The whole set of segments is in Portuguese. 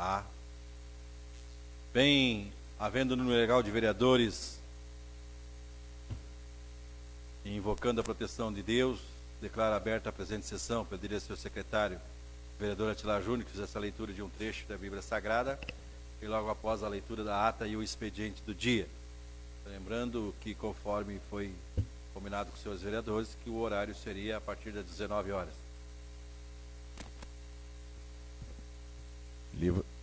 A. Bem, havendo número legal de vereadores e invocando a proteção de Deus, declaro aberta a presente sessão. Pediria ao seu secretário, vereador Atilar Júnior, que fizesse essa leitura de um trecho da Bíblia Sagrada e logo após a leitura da ata e o expediente do dia. Lembrando que, conforme foi combinado com os senhores vereadores, que o horário seria a partir das 19 horas.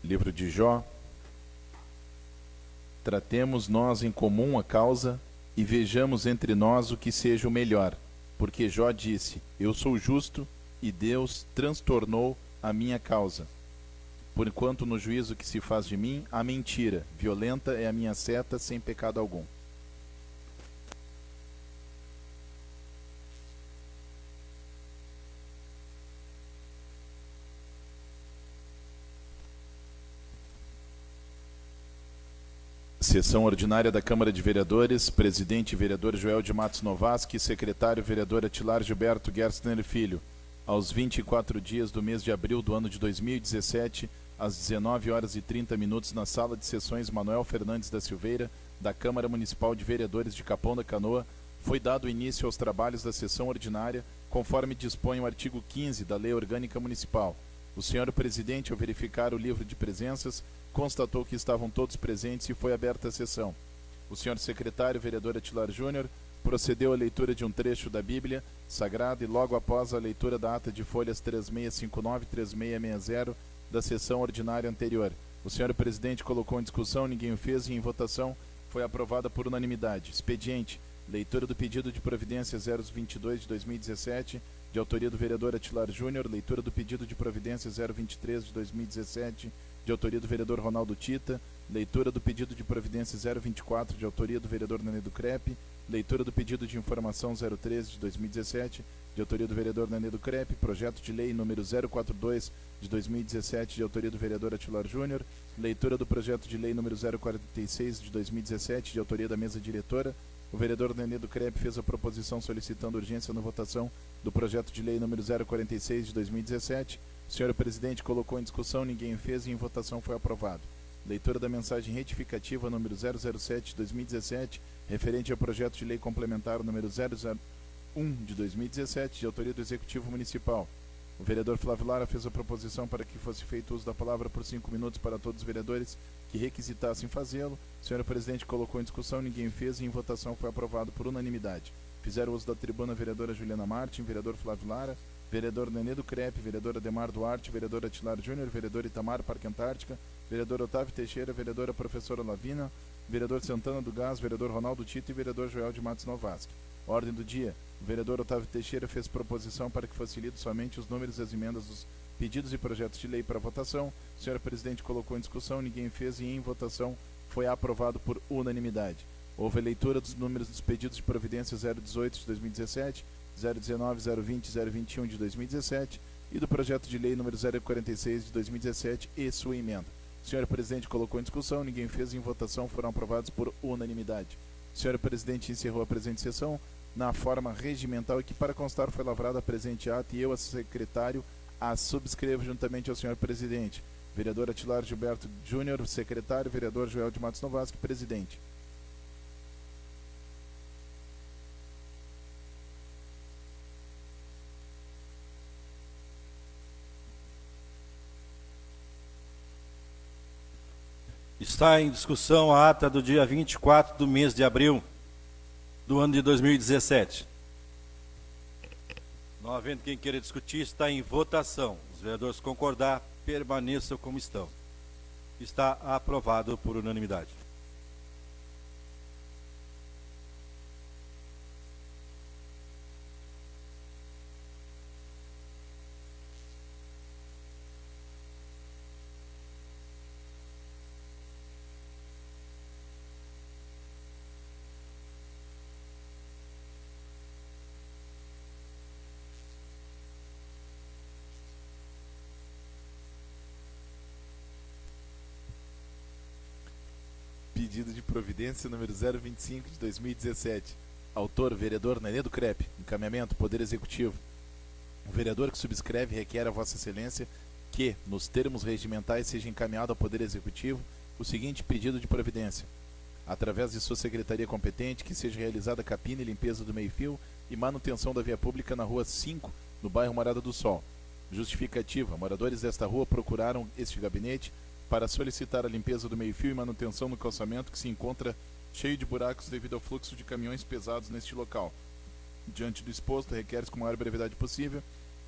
Livro de Jó. Tratemos nós em comum a causa e vejamos entre nós o que seja o melhor. Porque Jó disse: eu sou justo, e Deus transtornou a minha causa. Porquanto no juízo que se faz de mim, há mentira. Violenta é a minha seta, sem pecado algum. Sessão ordinária da Câmara de Vereadores. Presidente, vereador Joel de Matos Novaski. Secretário, vereador Atilar Gilberto Gerstner Filho. Aos 24 dias do mês de abril do ano de 2017, às 19 horas e 30 minutos, na sala de sessões Manuel Fernandes da Silveira, da Câmara Municipal de Vereadores de Capão da Canoa, foi dado início aos trabalhos da sessão ordinária, conforme dispõe o artigo 15 da Lei Orgânica Municipal. O senhor presidente, ao verificar o livro de presenças, constatou que estavam todos presentes e foi aberta a sessão. O senhor secretário, vereador Atilar Júnior, procedeu à leitura de um trecho da Bíblia Sagrada e logo após a leitura da ata de folhas 3659 e 3660 da sessão ordinária anterior. O senhor presidente colocou em discussão, ninguém o fez e em votação foi aprovada por unanimidade. Expediente: leitura do pedido de providência 022 de 2017, de autoria do vereador Atilar Júnior. Leitura do pedido de providência 023 de 2017, de autoria do vereador Ronaldo Tita. Leitura do pedido de providência 024, de autoria do vereador Nenê do Crepe. Leitura do pedido de informação 013 de 2017, de autoria do vereador Nenê do Crepe. Projeto de lei número 042 de 2017, de autoria do vereador Atilar Júnior. Leitura do projeto de lei número 046 de 2017, de autoria da mesa diretora. O vereador Nenê do Crepe fez a proposição solicitando urgência na votação do projeto de lei número 046 de 2017. O senhor presidente colocou em discussão, ninguém fez e em votação foi aprovado. Leitura da mensagem retificativa número 007 de 2017, referente ao projeto de lei complementar número 001 de 2017, de autoria do Executivo Municipal. O vereador Flávio Lara fez a proposição para que fosse feito uso da palavra por 5 minutos para todos os vereadores que requisitassem fazê-lo. O senhor presidente colocou em discussão, ninguém fez e em votação foi aprovado por unanimidade. Fizeram uso da tribuna a vereadora Juliana Martin, vereador Flávio Lara, vereador Nenê do Crepe, vereador Ademar Duarte, vereador Atilar Júnior, vereador Itamar Parque Antártica, vereador Otávio Teixeira, vereadora professora Lavina, vereador Santana do Gás, vereador Ronaldo Tito e vereador Joel de Matos Novaski. Ordem do dia: o vereador Otávio Teixeira fez proposição para que fosse lido somente os números e as emendas dos pedidos e projetos de lei para votação. O senhor presidente colocou em discussão, ninguém fez e em votação foi aprovado por unanimidade. Houve a leitura dos números dos pedidos de providência 018 de 2017, 019, 020, 021 de 2017 e do projeto de lei número 046 de 2017 e sua emenda. O senhor presidente colocou em discussão, ninguém fez e em votação foram aprovados por unanimidade. O senhor presidente encerrou a presente sessão na forma regimental e que, para constar, foi lavrada a presente ata e eu, a secretário, a subscrevo juntamente ao senhor presidente. Vereador Atilar Gilberto Júnior, secretário, vereador Joel de Matos Novaski, presidente. Está em discussão a ata do dia 24 do mês de abril do ano de 2017. Não havendo quem queira discutir, está em votação. Os vereadores concordar, permaneçam como estão. Está aprovado por unanimidade. Pedido de providência número 025 de 2017. Autor, vereador Nenê do Crepe. Encaminhamento, Poder Executivo. O vereador que subscreve requer a Vossa Excelência que, nos termos regimentais, seja encaminhado ao Poder Executivo o seguinte pedido de providência: através de sua secretaria competente, que seja realizada capina e limpeza do meio-fio e manutenção da via pública na Rua 5, no bairro Morada do Sol. Justificativa: moradores desta rua procuraram este gabinete para solicitar a limpeza do meio-fio e manutenção no calçamento que se encontra cheio de buracos devido ao fluxo de caminhões pesados neste local. Diante do exposto, requer-se com a maior brevidade possível.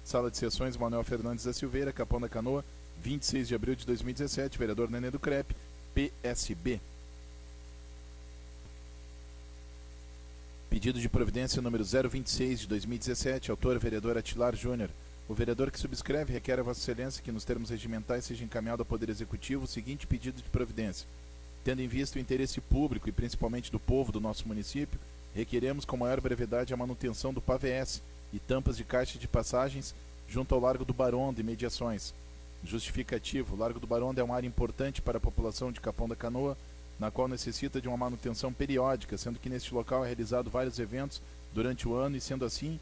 Sala de Sessões Manuel Fernandes da Silveira, Capão da Canoa, 26 de abril de 2017, vereador Nenê do Crepe, PSB. Pedido de providência número 026 de 2017, autor vereador Atilar Júnior. O vereador que subscreve requer a Vossa Excelência que nos termos regimentais seja encaminhado ao Poder Executivo o seguinte pedido de providência: tendo em vista o interesse público e principalmente do povo do nosso município, requeremos com maior brevidade a manutenção do PAVS e tampas de caixa de passagens junto ao Largo do Baronda e mediações. Justificativo: o Largo do Baronda é uma área importante para a população de Capão da Canoa, na qual necessita de uma manutenção periódica, sendo que neste local é realizado vários eventos durante o ano e, sendo assim,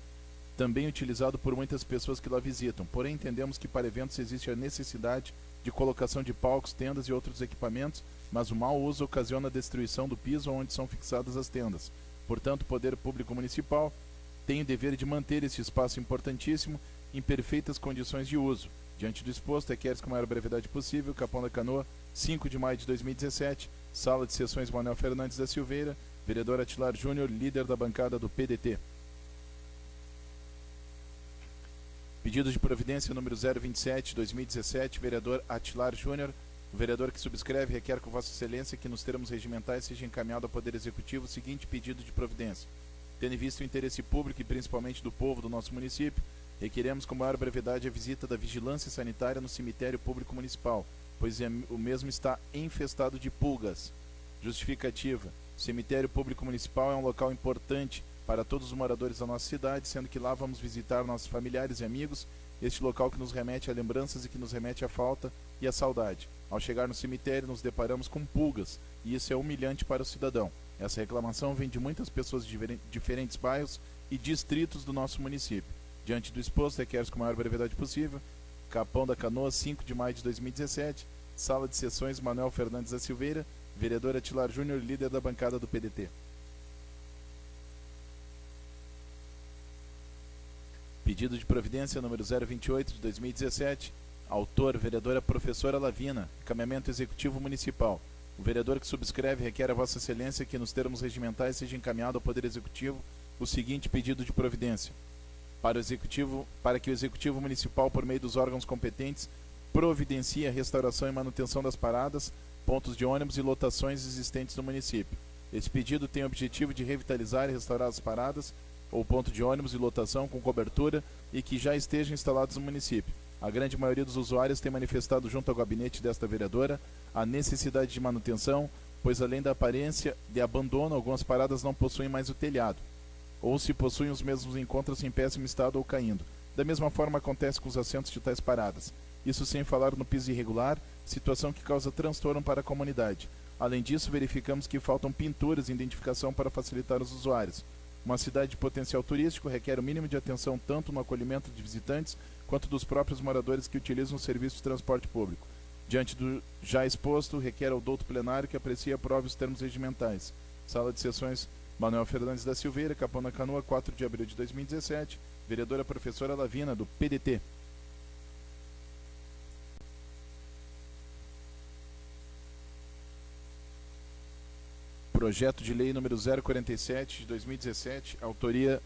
também utilizado por muitas pessoas que lá visitam. Porém, entendemos que para eventos existe a necessidade de colocação de palcos, tendas e outros equipamentos, mas o mau uso ocasiona a destruição do piso onde são fixadas as tendas. Portanto, o Poder Público Municipal tem o dever de manter esse espaço importantíssimo em perfeitas condições de uso. Diante do exposto, requer-se com a maior brevidade possível, Capão da Canoa, 5 de maio de 2017, Sala de Sessões Manuel Fernandes da Silveira, vereador Atilar Júnior, líder da bancada do PDT. Pedido de providência número 027, 2017, vereador Atilar Júnior. O vereador que subscreve requer com Vossa Excelência que nos termos regimentais seja encaminhado ao Poder Executivo o seguinte pedido de providência: tendo em vista o interesse público e principalmente do povo do nosso município, requeremos com maior brevidade a visita da vigilância sanitária no cemitério público municipal, pois o mesmo está infestado de pulgas. Justificativa: o cemitério público municipal é um local importante para todos os moradores da nossa cidade, sendo que lá vamos visitar nossos familiares e amigos, este local que nos remete a lembranças e que nos remete à falta e à saudade. Ao chegar no cemitério, nos deparamos com pulgas, e isso é humilhante para o cidadão. Essa reclamação vem de muitas pessoas de diferentes bairros e distritos do nosso município. Diante do exposto, requer-se com a maior brevidade possível, Capão da Canoa, 5 de maio de 2017, Sala de Sessões Manuel Fernandes da Silveira, vereador Atilar Júnior, líder da bancada do PDT. Pedido de providência número 028 de 2017, autor vereadora professora Lavina, encaminhamento executivo municipal. O vereador que subscreve requer a Vossa Excelência que nos termos regimentais seja encaminhado ao Poder Executivo o seguinte pedido de providência: para que o Executivo Municipal, por meio dos órgãos competentes, providencie a restauração e manutenção das paradas, pontos de ônibus e lotações existentes no município. Esse pedido tem o objetivo de revitalizar e restaurar as paradas ou ponto de ônibus e lotação com cobertura e que já estejam instalados no município. A grande maioria dos usuários tem manifestado junto ao gabinete desta vereadora a necessidade de manutenção, pois além da aparência de abandono, algumas paradas não possuem mais o telhado, ou se possuem os mesmos encontram-se em péssimo estado ou caindo. Da mesma forma acontece com os assentos de tais paradas. Isso sem falar no piso irregular, situação que causa transtorno para a comunidade. Além disso, verificamos que faltam pinturas e identificação para facilitar os usuários. Uma cidade de potencial turístico requer o mínimo de atenção tanto no acolhimento de visitantes quanto dos próprios moradores que utilizam o serviço de transporte público. Diante do já exposto, requer ao douto plenário que aprecie e aprove os termos regimentais. Sala de Sessões Manuel Fernandes da Silveira, Capão da Canoa, 4 de abril de 2017, vereadora professora Lavina, do PDT. Projeto de Lei número 047 de 2017, autoria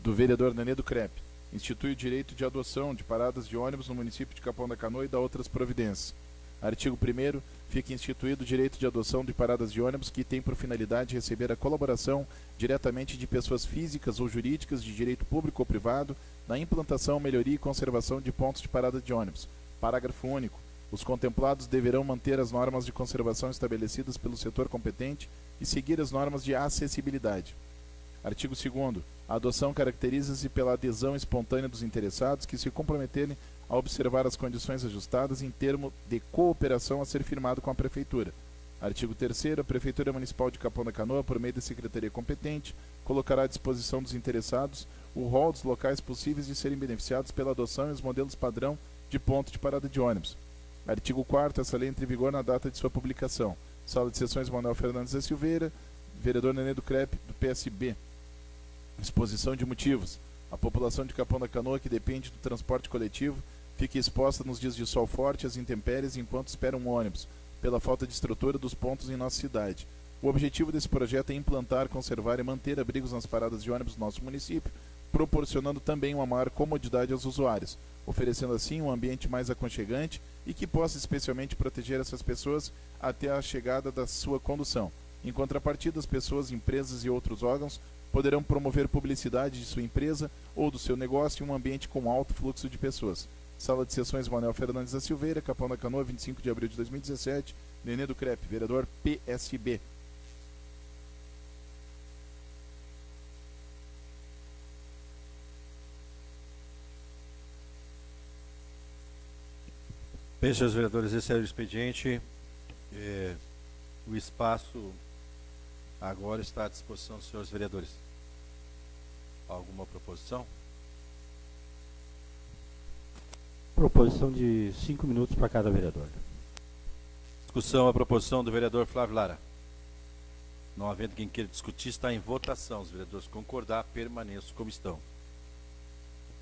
do vereador Nenê do Crepe. Institui o direito de adoção de paradas de ônibus no município de Capão da Canoa e dá outras providências. Artigo 1º. Fica instituído o direito de adoção de paradas de ônibus que tem por finalidade receber a colaboração diretamente de pessoas físicas ou jurídicas de direito público ou privado na implantação, melhoria e conservação de pontos de parada de ônibus. Parágrafo único. Os contemplados deverão manter as normas de conservação estabelecidas pelo setor competente e seguir as normas de acessibilidade. Artigo 2º. A adoção caracteriza-se pela adesão espontânea dos interessados que se comprometerem a observar as condições ajustadas em termo de cooperação a ser firmado com a Prefeitura. Artigo 3º. A Prefeitura Municipal de Capão da Canoa, por meio da Secretaria competente, colocará à disposição dos interessados o rol dos locais possíveis de serem beneficiados pela adoção e os modelos padrão de ponto de parada de ônibus. Artigo 4º, essa lei entra em vigor na data de sua publicação. Sala de Sessões Manuel Fernandes da Silveira, vereador Nenê do CREP, do PSB. Exposição de motivos. A população de Capão da Canoa, que depende do transporte coletivo, fica exposta nos dias de sol forte às intempéries enquanto espera um ônibus, pela falta de estrutura dos pontos em nossa cidade. O objetivo desse projeto é implantar, conservar e manter abrigos nas paradas de ônibus do nosso município, proporcionando também uma maior comodidade aos usuários, oferecendo assim um ambiente mais aconchegante e que possa especialmente proteger essas pessoas até a chegada da sua condução. Em contrapartida, as pessoas, empresas e outros órgãos poderão promover publicidade de sua empresa ou do seu negócio em um ambiente com alto fluxo de pessoas. Sala de Sessões Manuel Fernandes da Silveira, Capão da Canoa, 25 de abril de 2017. Nenê do CREP, vereador PSB. Bem, senhores vereadores, esse é o expediente. O espaço agora está à disposição dos senhores vereadores. Alguma proposição? Proposição de 5 minutos para cada vereador. Discussão, a proposição do vereador Flávio Lara. Não havendo quem queira discutir, está em votação. Os vereadores concordar, permaneçam como estão.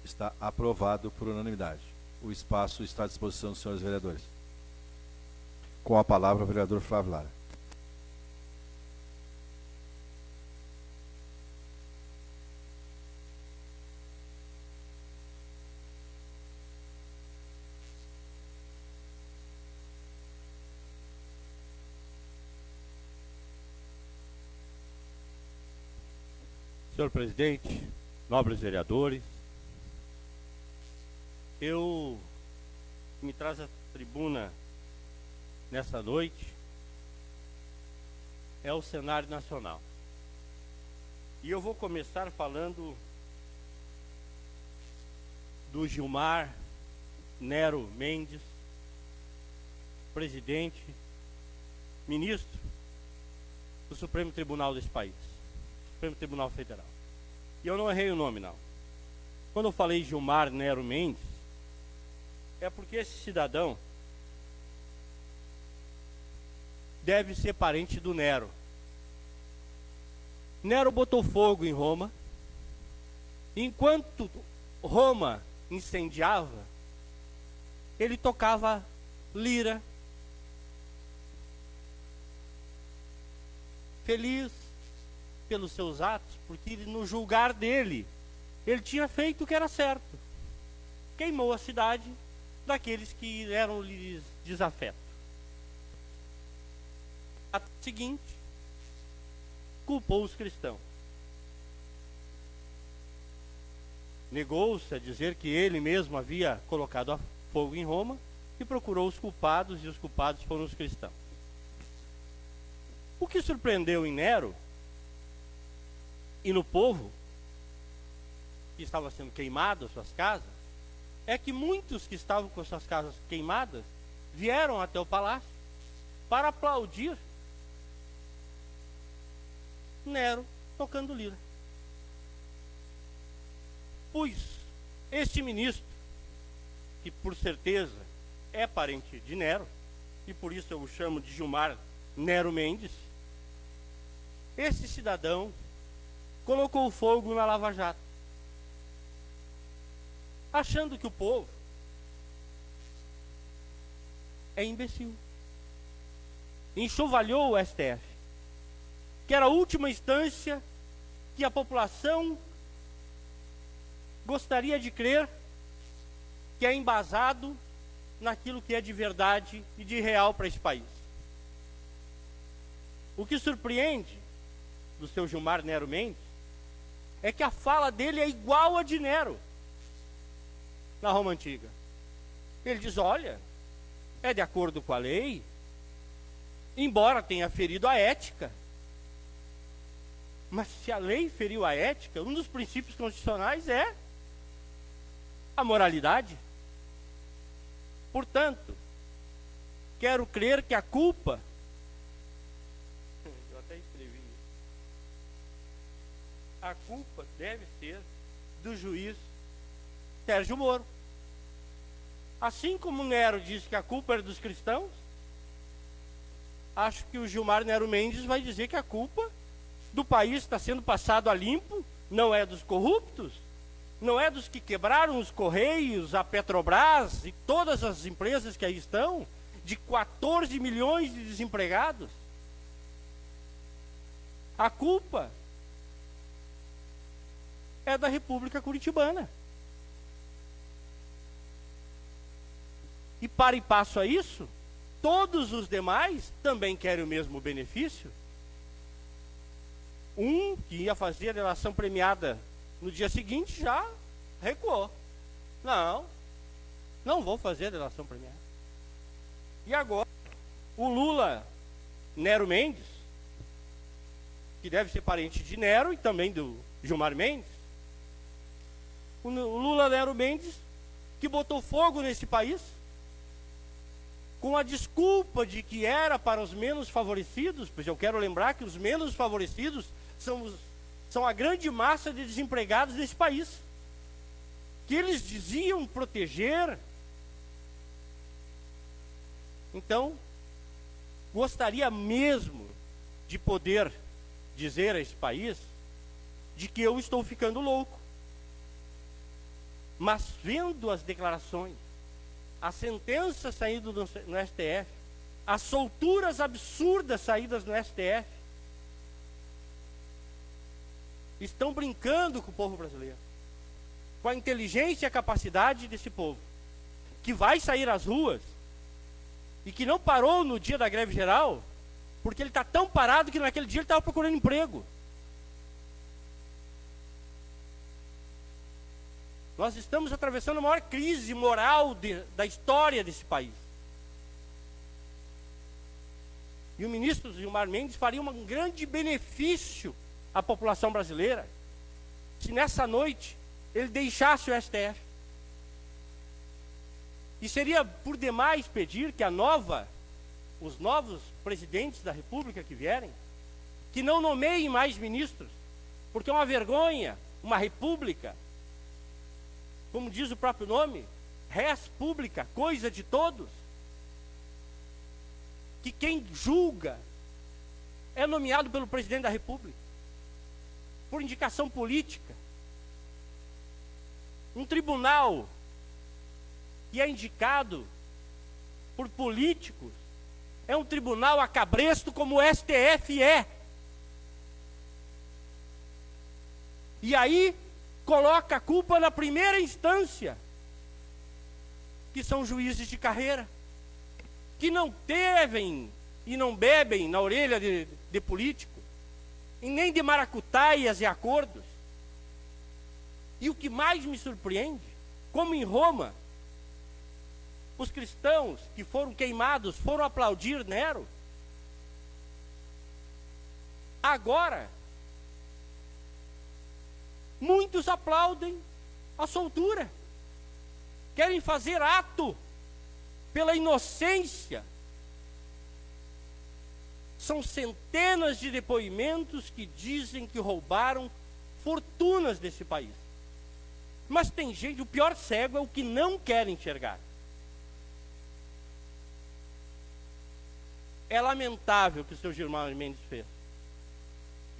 Está aprovado por unanimidade. O espaço está à disposição dos senhores vereadores. Com a palavra, o vereador Flávio Lara. Senhor presidente, nobres vereadores, eu me traz à tribuna nessa noite é o cenário nacional. E eu vou começar falando do Gilmar Nero Mendes, presidente, ministro do Supremo Tribunal desse país, Supremo Tribunal Federal. E eu não errei o nome, não. Quando eu falei Gilmar Nero Mendes, é porque esse cidadão deve ser parente do Nero. Nero botou fogo em Roma. Enquanto Roma incendiava, ele tocava lira, feliz pelos seus atos, porque no julgar dele, ele tinha feito o que era certo. Queimou a cidade daqueles que eram-lhes desafeto. A seguinte, culpou os cristãos. Negou-se a dizer que ele mesmo havia colocado a fogo em Roma e procurou os culpados, e os culpados foram os cristãos. O que surpreendeu em Nero e no povo que estava sendo queimado as suas casas, é que muitos que estavam com suas casas queimadas vieram até o palácio para aplaudir Nero tocando lira. Pois este ministro, que por certeza é parente de Nero, e por isso eu o chamo de Gilmar Nero Mendes, esse cidadão colocou fogo na Lava Jato, achando que o povo é imbecil. Enxovalhou o STF, que era a última instância que a população gostaria de crer que é embasado naquilo que é de verdade e de real para esse país. O que surpreende do seu Gilmar Nero Mendes é que a fala dele é igual a de Nero na Roma Antiga. Ele diz, olha, é de acordo com a lei, embora tenha ferido a ética. Mas se a lei feriu a ética, um dos princípios constitucionais é a moralidade. Portanto, quero crer que a culpa, eu até escrevi isso, a culpa deve ser do juiz Sérgio Moro. Assim como Nero disse que a culpa era dos cristãos, acho que o Gilmar Nero Mendes vai dizer que a culpa do país está sendo passado a limpo não é dos corruptos, não é dos que quebraram os Correios, a Petrobras e todas as empresas que aí estão, de 14 milhões de desempregados. A culpa é da República Curitibana. E para e passo a isso, todos os demais também querem o mesmo benefício. Um que ia fazer a delação premiada no dia seguinte já recuou. Não vou fazer a delação premiada. E agora, o Lula Nero Mendes, que deve ser parente de Nero e também do Gilmar Mendes, o Lula Nero Mendes, que botou fogo nesse país, com a desculpa de que era para os menos favorecidos, pois eu quero lembrar que os menos favorecidos são a grande massa de desempregados desse país, que eles diziam proteger. Então, gostaria mesmo de poder dizer a esse país de que eu estou ficando louco. Mas vendo as declarações, a sentença saindo no STF, as solturas absurdas saídas no STF, estão brincando com o povo brasileiro, com a inteligência e a capacidade desse povo, que vai sair às ruas e que não parou no dia da greve geral, porque ele está tão parado que naquele dia ele estava procurando emprego. Nós estamos atravessando a maior crise moral da história desse país. E o ministro Gilmar Mendes faria um grande benefício à população brasileira se nessa noite ele deixasse o STF. E seria por demais pedir que os novos presidentes da República que vierem, que não nomeiem mais ministros, porque é uma vergonha, uma república, como diz o próprio nome, res publica, coisa de todos, que quem julga é nomeado pelo presidente da República, por indicação política. Um tribunal que é indicado por políticos é um tribunal a cabresto como o STF é. E aí coloca a culpa na primeira instância, que são juízes de carreira, que não devem e não bebem na orelha de político, e nem de maracutaias e acordos. E o que mais me surpreende, como em Roma, os cristãos que foram queimados foram aplaudir Nero, agora muitos aplaudem a soltura, querem fazer ato pela inocência. São centenas de depoimentos que dizem que roubaram fortunas desse país. Mas tem gente, o pior cego é o que não quer enxergar. É lamentável o que o seu Gilmar Mendes fez.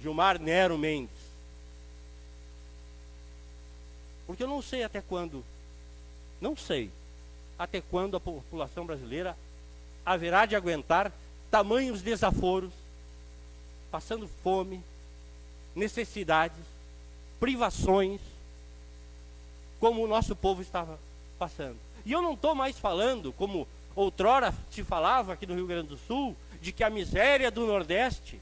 Gilmar Nero Mendes. Porque eu não sei até quando a população brasileira haverá de aguentar tamanhos desaforos, passando fome, necessidades, privações, como o nosso povo estava passando. E eu não estou mais falando, como outrora se falava aqui no Rio Grande do Sul, de que a miséria do Nordeste.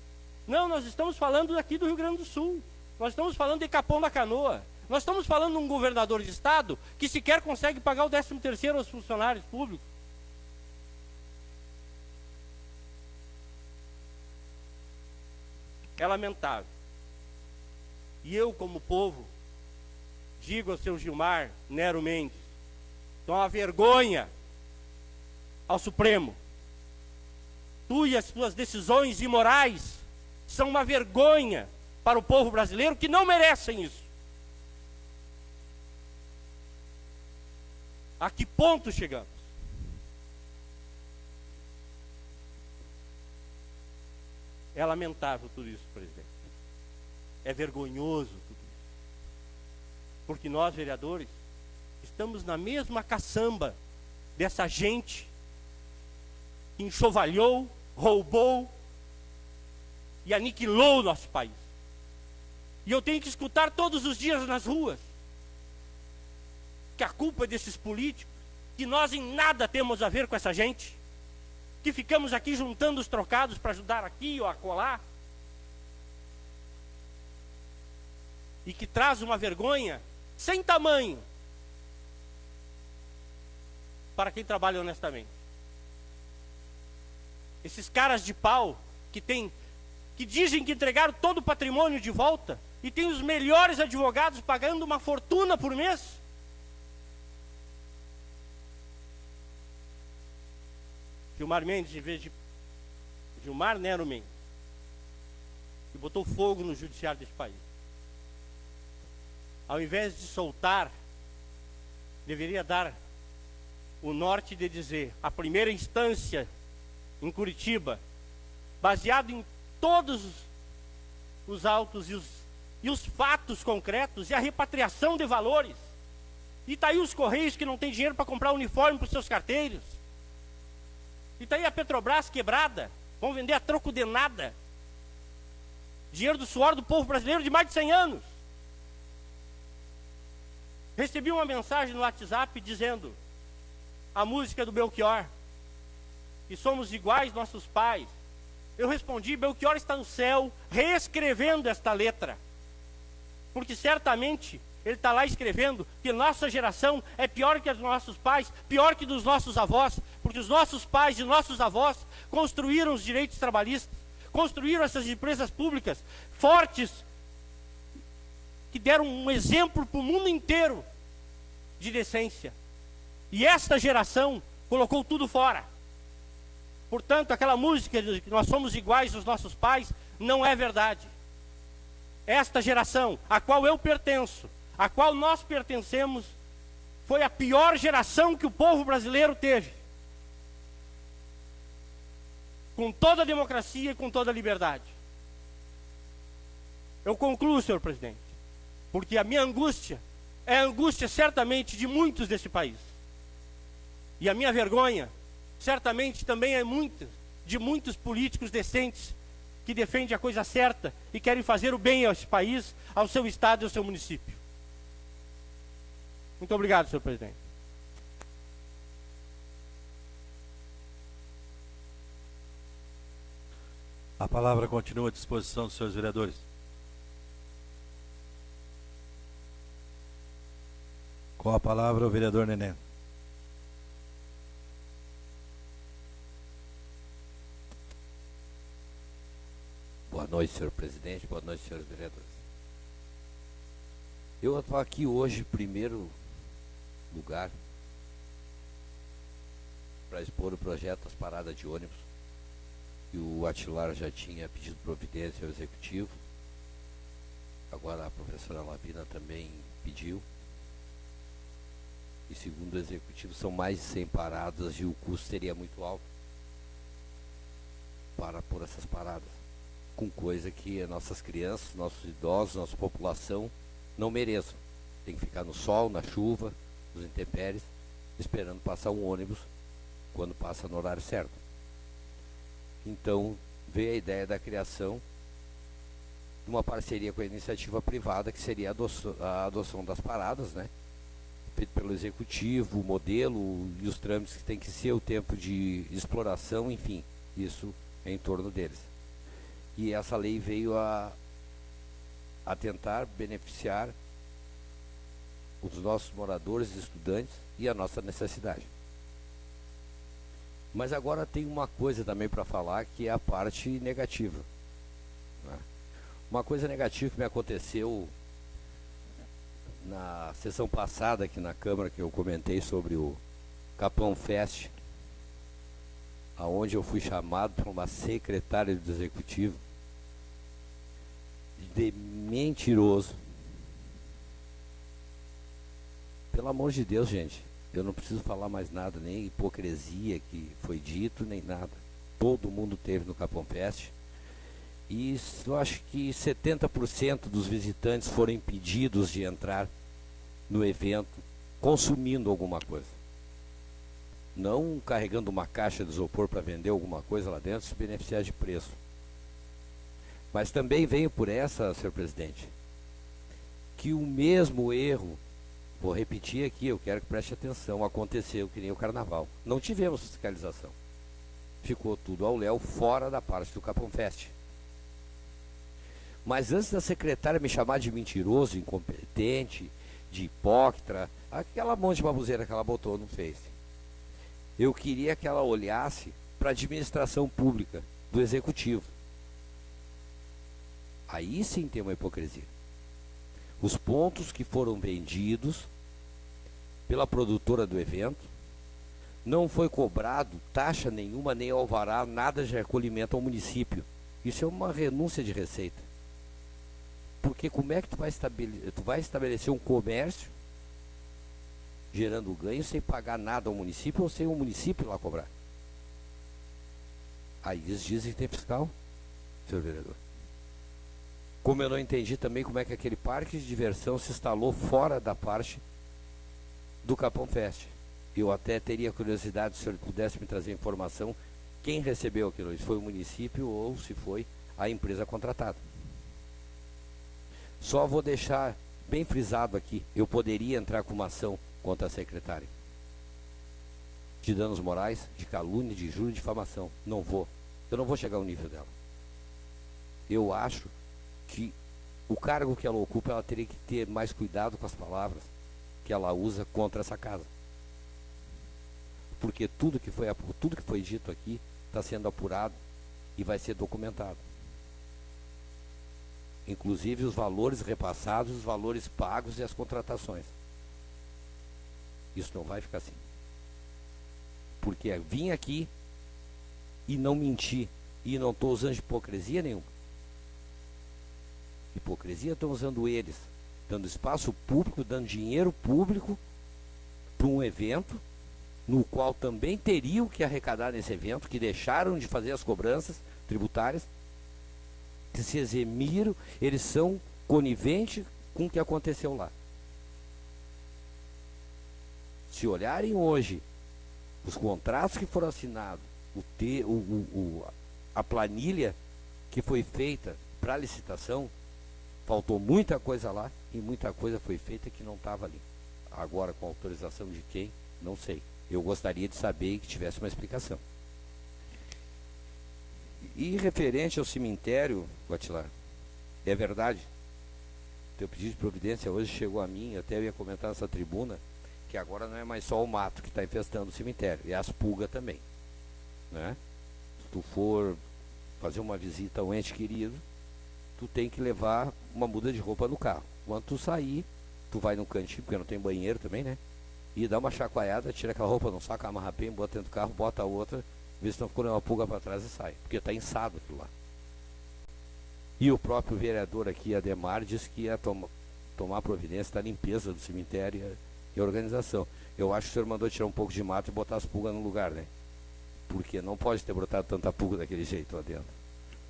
Não, nós estamos falando aqui do Rio Grande do Sul. Nós estamos falando de Capão da Canoa. Nós estamos falando de um governador de estado que sequer consegue pagar o 13º aos funcionários públicos. É lamentável. E eu, como povo, digo ao seu Gilmar Nero Mendes, dá uma vergonha ao Supremo. Tu e as tuas decisões imorais são uma vergonha para o povo brasileiro que não merecem isso. A que ponto chegamos? É lamentável tudo isso, presidente. É vergonhoso tudo isso. Porque nós, vereadores, estamos na mesma caçamba dessa gente que enxovalhou, roubou e aniquilou o nosso país. E eu tenho que escutar todos os dias nas ruas que a culpa é desses políticos, que nós em nada temos a ver com essa gente, que ficamos aqui juntando os trocados para ajudar aqui ou acolá, e que traz uma vergonha sem tamanho para quem trabalha honestamente. Esses caras de pau que dizem que entregaram todo o patrimônio de volta e tem os melhores advogados pagando uma fortuna por mês. Gilmar Mendes, em vez de Gilmar Nero Mendes, que botou fogo no judiciário desse país, ao invés de soltar, deveria dar o norte de dizer: a primeira instância em Curitiba, baseado em todos os autos e os fatos concretos e a repatriação de valores. E está aí os Correios que não tem dinheiro para comprar uniforme para os seus carteiros. E está aí a Petrobras quebrada, vão vender a troco de nada. Dinheiro do suor do povo brasileiro de mais de 100 anos. Recebi uma mensagem no WhatsApp dizendo a música do Belchior, que somos iguais nossos pais. Eu respondi: Belchior está no céu reescrevendo esta letra, porque certamente ele está lá escrevendo que nossa geração é pior que a dos nossos pais, pior que dos nossos avós, porque os nossos pais e nossos avós construíram os direitos trabalhistas, construíram essas empresas públicas fortes, que deram um exemplo para o mundo inteiro de decência. E esta geração colocou tudo fora. Portanto, aquela música de que nós somos iguais aos nossos pais não é verdade. Esta geração, a qual eu pertenço, a qual nós pertencemos, foi a pior geração que o povo brasileiro teve. Com toda a democracia e com toda a liberdade. Eu concluo, senhor presidente, porque a minha angústia é a angústia certamente de muitos desse país. E a minha vergonha certamente também é de muitos políticos decentes que defendem a coisa certa e querem fazer o bem a esse país, ao seu estado e ao seu município. Muito obrigado, senhor presidente. A palavra continua à disposição dos senhores vereadores. Com a palavra o vereador Neném. Boa noite, senhor presidente. Boa noite, senhores vereadores. Eu estou aqui hoje, em primeiro lugar, para expor o projeto das paradas de ônibus, que o Atilar já tinha pedido providência ao executivo. Agora a professora Labina também pediu. E segundo o executivo, são mais de 100 paradas e o custo seria muito alto para pôr essas paradas, com coisa que nossas crianças, nossos idosos, nossa população não mereçam. Tem que ficar no sol, na chuva, nos intempéries, esperando passar um ônibus quando passa no horário certo. Então veio a ideia da criação de uma parceria com a iniciativa privada, que seria a adoção das paradas, né? Feito pelo executivo, o modelo e os trâmites que tem que ser, o tempo de exploração, enfim, isso é em torno deles. E essa lei veio a tentar beneficiar os nossos moradores, estudantes e a nossa necessidade. Mas agora tem uma coisa também para falar, que é a parte negativa, né? Uma coisa negativa que me aconteceu na sessão passada aqui na Câmara, que eu comentei sobre o Capão Fest, aonde eu fui chamado por uma secretária do Executivo de mentiroso. Pelo amor de Deus, gente, eu não preciso falar mais nada, nem hipocrisia que foi dito, nem nada. Todo mundo teve no Capão Fest. E eu acho que 70% dos visitantes foram impedidos de entrar no evento consumindo alguma coisa. Não carregando uma caixa de isopor para vender alguma coisa lá dentro, se beneficiar de preço. Mas também venho por essa, senhor presidente, que o mesmo erro, vou repetir aqui, eu quero que preste atenção, aconteceu que nem o carnaval. Não tivemos fiscalização. Ficou tudo ao léu, fora da parte do Capão Fest. Mas antes da secretária me chamar de mentiroso, incompetente, de hipócrita, aquela monte de baboseira que ela botou no Face, eu queria que ela olhasse para a administração pública do executivo. Aí sim tem uma hipocrisia. Os pontos que foram vendidos pela produtora do evento, não foi cobrado taxa nenhuma, nem alvará, nada de recolhimento ao município. Isso é uma renúncia de receita. Porque como é que tu vai estabelecer um comércio gerando ganho sem pagar nada ao município ou sem o município lá cobrar? Aí eles dizem que tem fiscal, senhor vereador. Como eu não entendi também como é que aquele parque de diversão se instalou fora da parte do Capão Fest. Eu até teria curiosidade se o senhor pudesse me trazer informação quem recebeu aquilo, se foi o município ou se foi a empresa contratada. Só vou deixar bem frisado aqui, eu poderia entrar com uma ação contra a secretária de danos morais, de calúnia, de injúria e difamação. Não vou. Eu não vou chegar ao nível dela. Eu acho que o cargo que ela ocupa, ela teria que ter mais cuidado com as palavras que ela usa contra essa casa. Porque tudo que foi dito aqui está sendo apurado e vai ser documentado. Inclusive os valores repassados, os valores pagos e as contratações. Isso não vai ficar assim. Porque é vir aqui e não mentir. E não estou usando hipocrisia nenhuma. Hipocrisia estão usando eles, dando espaço público, dando dinheiro público para um evento, no qual também teriam que arrecadar nesse evento, que deixaram de fazer as cobranças tributárias, que se eximiram, eles são coniventes com o que aconteceu lá. Se olharem hoje os contratos que foram assinados, a planilha que foi feita para licitação, faltou muita coisa lá e muita coisa foi feita que não estava ali. Agora, com autorização de quem? Não sei. Eu gostaria de saber e que tivesse uma explicação. E referente ao cemitério, Guatilar, é verdade. Teu pedido de providência hoje chegou a mim, eu até ia comentar nessa tribuna, que agora não é mais só o mato que está infestando o cemitério, é as pulgas também. Né? Se tu for fazer uma visita a um ente querido, tu tem que levar uma muda de roupa no carro. Quando tu sair, tu vai no cantinho, porque não tem banheiro também, né? E dá uma chacoalhada, tira aquela roupa, não saca, amarra bem, bota dentro do carro, bota a outra, vê se não ficou uma pulga para trás e sai. Porque está inçado aquilo lá. E o próprio vereador aqui, Ademar, disse que ia tomar providência da limpeza do cemitério e a organização. Eu acho que o senhor mandou tirar um pouco de mato e botar as pulgas no lugar, né? Porque não pode ter brotado tanta pulga daquele jeito lá dentro.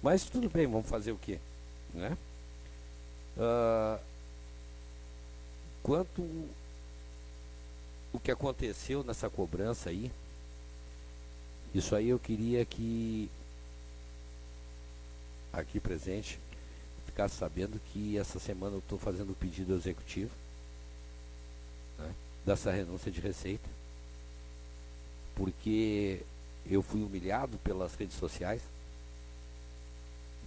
Mas tudo bem, vamos fazer o quê? Né? Quanto o que aconteceu nessa cobrança aí, isso aí eu queria que aqui presente ficasse sabendo que essa semana eu estou fazendo o pedido executivo, né, dessa renúncia de receita, porque eu fui humilhado pelas redes sociais,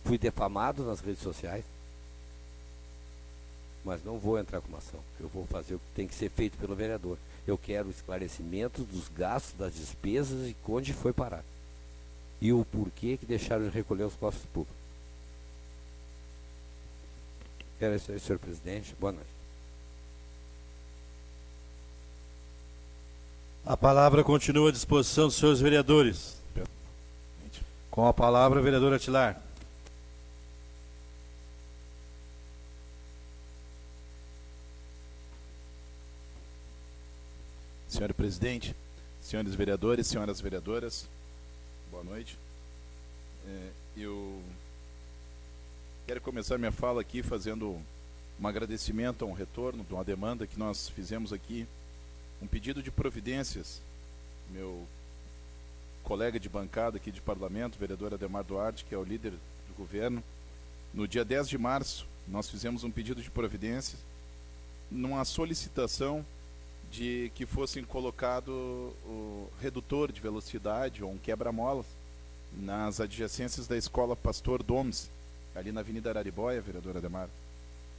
fui defamado nas redes sociais, mas não vou entrar com uma ação. Eu vou fazer o que tem que ser feito pelo vereador. Eu quero o esclarecimento dos gastos, das despesas e onde foi parar. E o porquê que deixaram de recolher os cofres públicos. Quero isso aí, senhor presidente. Boa noite. A palavra continua à disposição dos senhores vereadores. Com a palavra, o vereador Atilar. Senhor presidente, senhores vereadores, senhoras vereadoras, boa noite. Eu Quero começar minha fala aqui fazendo um agradecimento a um retorno de uma demanda que nós fizemos aqui, um pedido de providências. Meu colega de bancada aqui de parlamento, vereador Ademar Duarte, que é o líder do governo, no dia 10 de março, nós fizemos um pedido de providências numa solicitação de que fossem colocado o redutor de velocidade ou um quebra-molas nas adjacências da escola Pastor Domes, ali na Avenida Araribóia, vereador Ademar,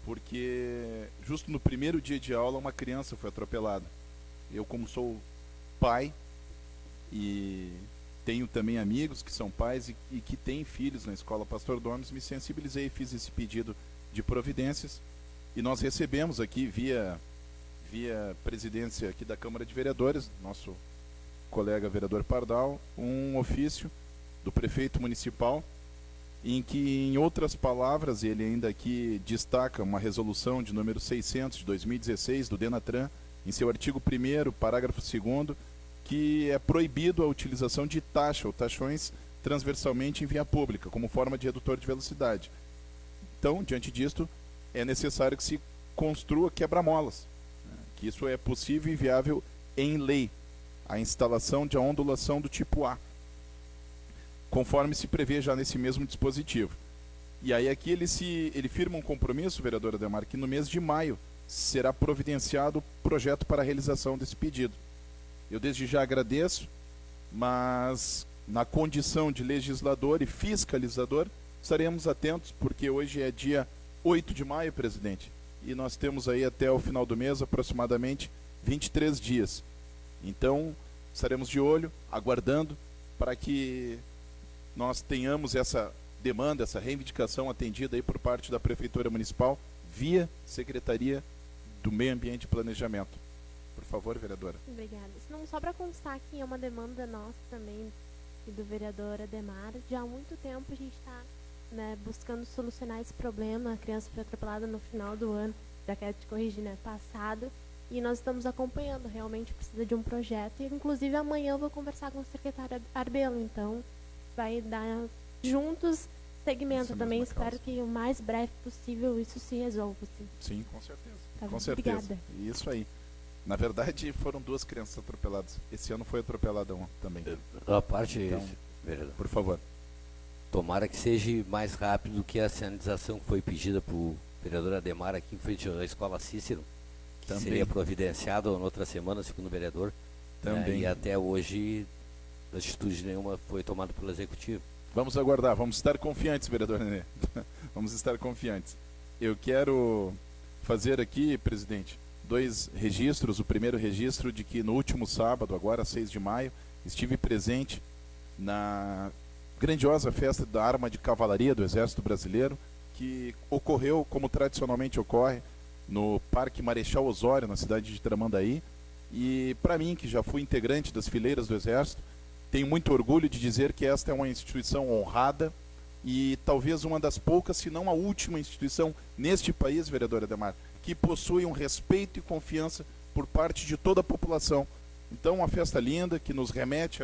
porque justo no primeiro dia de aula uma criança foi atropelada. Eu, como sou pai e tenho também amigos que são pais e que têm filhos na escola Pastor Domes, me sensibilizei e fiz esse pedido de providências, e nós recebemos aqui via presidência aqui da Câmara de Vereadores, nosso colega vereador Pardal, um ofício do prefeito municipal, em que, em outras palavras, ele ainda aqui destaca uma resolução de número 600 de 2016 do Denatran, em seu artigo 1º, parágrafo 2º, que é proibido a utilização de taxa ou taxões transversalmente em via pública, como forma de redutor de velocidade. Então, diante disto, é necessário que se construa quebra-molas, né, que isso é possível e viável em lei, a instalação de ondulação do tipo A, conforme se prevê já nesse mesmo dispositivo. E aí aqui ele firma um compromisso, vereador Ademar, que no mês de maio será providenciado o projeto para a realização desse pedido. Eu desde já agradeço, mas na condição de legislador e fiscalizador, estaremos atentos, porque hoje é dia 8 de maio, presidente, e nós temos aí até o final do mês aproximadamente 23 dias. Então, estaremos de olho, aguardando, para que nós tenhamos essa demanda, essa reivindicação atendida aí por parte da Prefeitura Municipal, via Secretaria do Meio Ambiente e Planejamento. Por favor, vereadora. Obrigada. Não, só para constar que é uma demanda nossa também e do vereador Ademar. Já há muito tempo a gente está, né, buscando solucionar esse problema. A criança foi atropelada no final do ano, já quero te corrigir, né, passado. E nós estamos acompanhando, realmente precisa de um projeto. E, inclusive, amanhã eu vou conversar com o secretário Arbelo. Então, vai dar juntos segmento também. Espero que o mais breve possível isso se resolva. Sim, com certeza. Tá, com certeza. Obrigada. Isso aí. Na verdade, foram 2 crianças atropeladas. Esse ano foi atropelada uma também. A parte, Então, vereador, por favor. tomara que seja mais rápido do que a sinalização que foi pedida para o vereador Ademar aqui em frente à Escola Cícero, que Também. seria providenciado na outra semana, segundo o vereador. Também. E até hoje, atitude nenhuma foi tomada pelo Executivo. Vamos aguardar, vamos estar confiantes, vereador Nenê. Vamos estar confiantes. Eu quero fazer aqui, presidente, 2 registros. O primeiro registro de que no último sábado, agora 6 de maio, estive presente na grandiosa festa da Arma de Cavalaria do Exército Brasileiro, que ocorreu, como tradicionalmente ocorre, no Parque Marechal Osório, na cidade de Tramandaí. E para mim, que já fui integrante das fileiras do Exército, tenho muito orgulho de dizer que esta é uma instituição honrada e talvez uma das poucas, se não a última instituição neste país, vereador Ademar, que possui um respeito e confiança por parte de toda a população. Então, uma festa linda que nos remete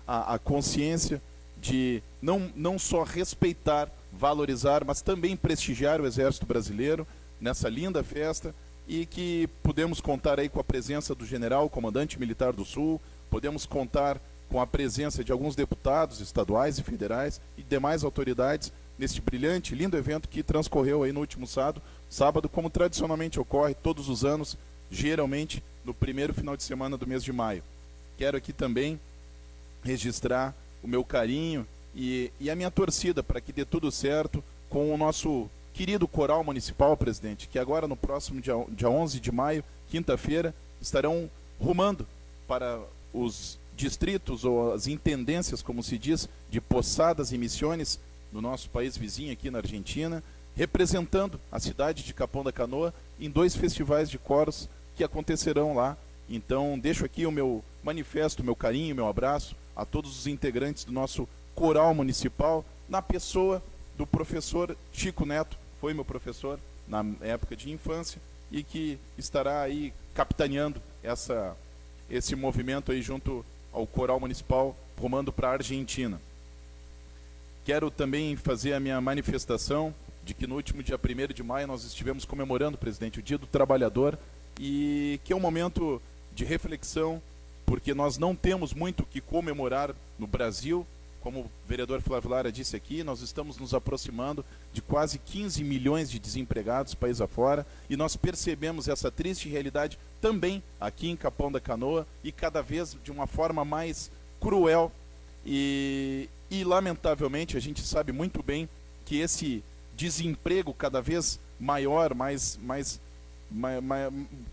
à consciência de não só respeitar, valorizar, mas também prestigiar o Exército Brasileiro nessa linda festa, e que podemos contar aí com a presença do general, comandante militar do Sul, podemos contar com a presença de alguns deputados estaduais e federais e demais autoridades neste brilhante, lindo evento que transcorreu aí no último sábado, como tradicionalmente ocorre todos os anos, geralmente no primeiro final de semana do mês de maio. Quero aqui também registrar o meu carinho e a minha torcida para que dê tudo certo com o nosso querido coral municipal, presidente, que agora no próximo dia 11 de maio, quinta-feira, estarão rumando para os distritos ou as intendências, como se diz, de Posadas e Misiones, no nosso país vizinho aqui na Argentina, representando a cidade de Capão da Canoa em 2 festivais de coros que acontecerão lá. Então, deixo aqui o meu manifesto, o meu carinho, o meu abraço a todos os integrantes do nosso coral municipal, na pessoa do professor Chico Neto, foi meu professor na época de infância e que estará aí capitaneando esse movimento aí junto ao coral municipal rumando para a Argentina. Quero também fazer a minha manifestação de que no último dia 1º de maio nós estivemos comemorando, presidente, o Dia do Trabalhador, e que é um momento de reflexão, porque nós não temos muito o que comemorar no Brasil. Como o vereador Flávio Lara disse aqui, nós estamos nos aproximando de quase 15 milhões de desempregados país afora, e nós percebemos essa triste realidade também aqui em Capão da Canoa, e cada vez de uma forma mais cruel, e lamentavelmente a gente sabe muito bem que esse desemprego cada vez maior,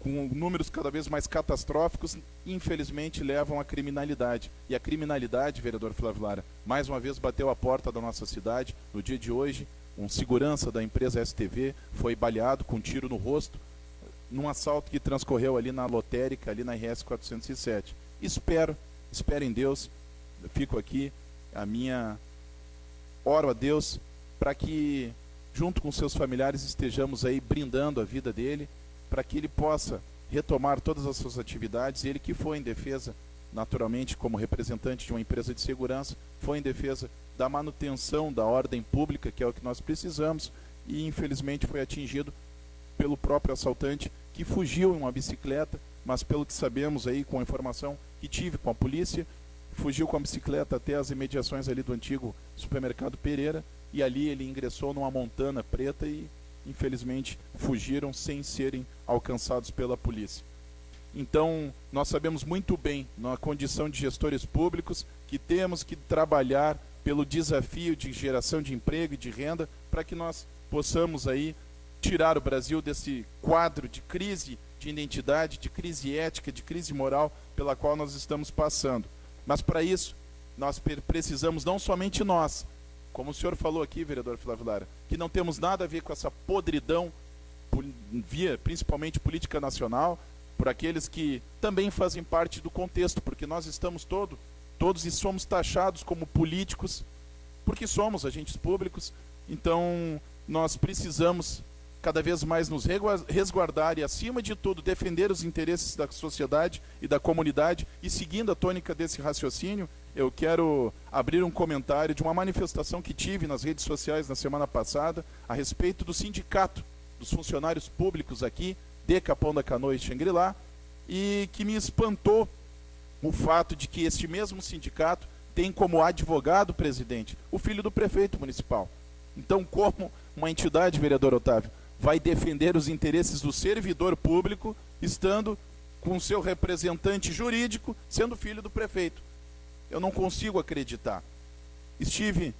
com números cada vez mais catastróficos, infelizmente levam à criminalidade. E a criminalidade, vereador Flávio Lara, mais uma vez bateu a porta da nossa cidade. No dia de hoje, um segurança da empresa STV foi baleado com um tiro no rosto, num assalto que transcorreu ali na lotérica, ali na RS 407. Espero em Deus, eu fico aqui, oro a Deus para que, junto com seus familiares, estejamos aí brindando a vida dele, para que ele possa retomar todas as suas atividades. Ele que foi em defesa, naturalmente, como representante de uma empresa de segurança, foi em defesa da manutenção da ordem pública, que é o que nós precisamos, e infelizmente foi atingido pelo próprio assaltante, que fugiu em uma bicicleta, mas pelo que sabemos aí, com a informação que tive com a polícia, fugiu com a bicicleta até as imediações ali do antigo supermercado Pereira, e ali ele ingressou numa montana preta e infelizmente fugiram sem serem alcançados pela polícia. Então, nós sabemos muito bem, na condição de gestores públicos, que temos que trabalhar pelo desafio de geração de emprego e de renda, para que nós possamos aí tirar o Brasil desse quadro de crise de identidade, de crise ética, de crise moral pela qual nós estamos passando. Mas para isso, nós precisamos, não somente nós, como o senhor falou aqui, vereador Flávio Lara, que não temos nada a ver com essa podridão, via principalmente política nacional, por aqueles que também fazem parte do contexto, porque nós estamos todos e somos taxados como políticos, porque somos agentes públicos. Então nós precisamos cada vez mais nos resguardar e, acima de tudo, defender os interesses da sociedade e da comunidade. E seguindo a tônica desse raciocínio, eu quero abrir um comentário de uma manifestação que tive nas redes sociais na semana passada a respeito do sindicato dos funcionários públicos aqui de Capão da Canoa e Xangri-Lá, e que me espantou o fato de que este mesmo sindicato tem como advogado, presidente, o filho do prefeito municipal. Então, como uma entidade, vereador Otávio, vai defender os interesses do servidor público, estando com seu representante jurídico sendo filho do prefeito? Eu não consigo acreditar. Estive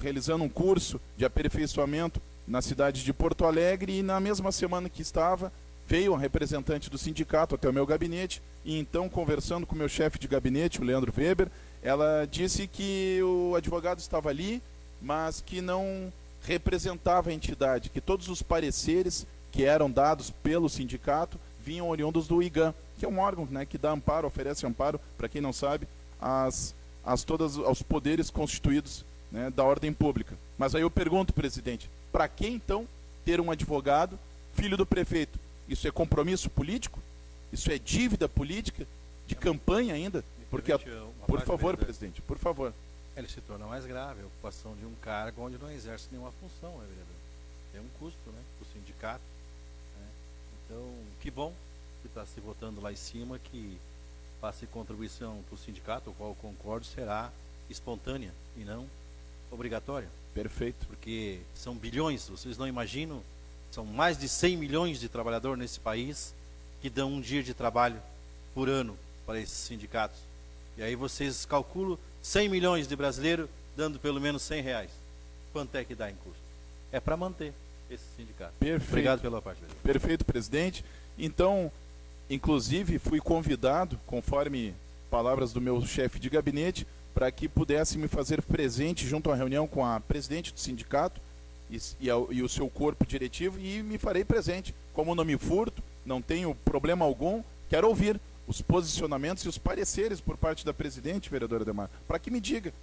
realizando um curso de aperfeiçoamento na cidade de Porto Alegre, e na mesma semana que estava, veio uma representante do sindicato até o meu gabinete, e então, conversando com o meu chefe de gabinete, o Leandro Weber, ela disse que o advogado estava ali, mas que não representava a entidade, que todos os pareceres que eram dados pelo sindicato vinham oriundos do IGAM, que é um órgão, né, que dá amparo, oferece amparo, para quem não sabe, aos poderes constituídos, né, da ordem pública. Mas aí eu pergunto, presidente, para que então ter um advogado filho do prefeito? Isso é compromisso político? Isso é dívida política? De campanha ainda? Porque, por favor, presidente, por favor. Ele se torna mais grave a ocupação de um cargo onde não exerce nenhuma função, né, vereador? Tem um custo, né, para o sindicato, né? Então, que bom que está se votando lá em cima que faça contribuição para o sindicato, o qual eu concordo, será espontânea e não obrigatória. Perfeito. Porque são bilhões, vocês não imaginam, são mais de 100 milhões de trabalhadores nesse país que dão um dia de trabalho por ano para esses sindicatos. E aí vocês calculam 100 milhões de brasileiros dando pelo menos R$100. Quanto é que dá em custo? É para manter esse sindicato. Perfeito. Obrigado pela parte. Perfeito, presidente. Então, inclusive, fui convidado, conforme palavras do meu chefe de gabinete, para que pudesse me fazer presente junto à reunião com a presidente do sindicato e o seu corpo diretivo, e me farei presente. Como não me furto, não tenho problema algum, quero ouvir os posicionamentos e os pareceres por parte da presidente, vereadora Ademar, para que me diga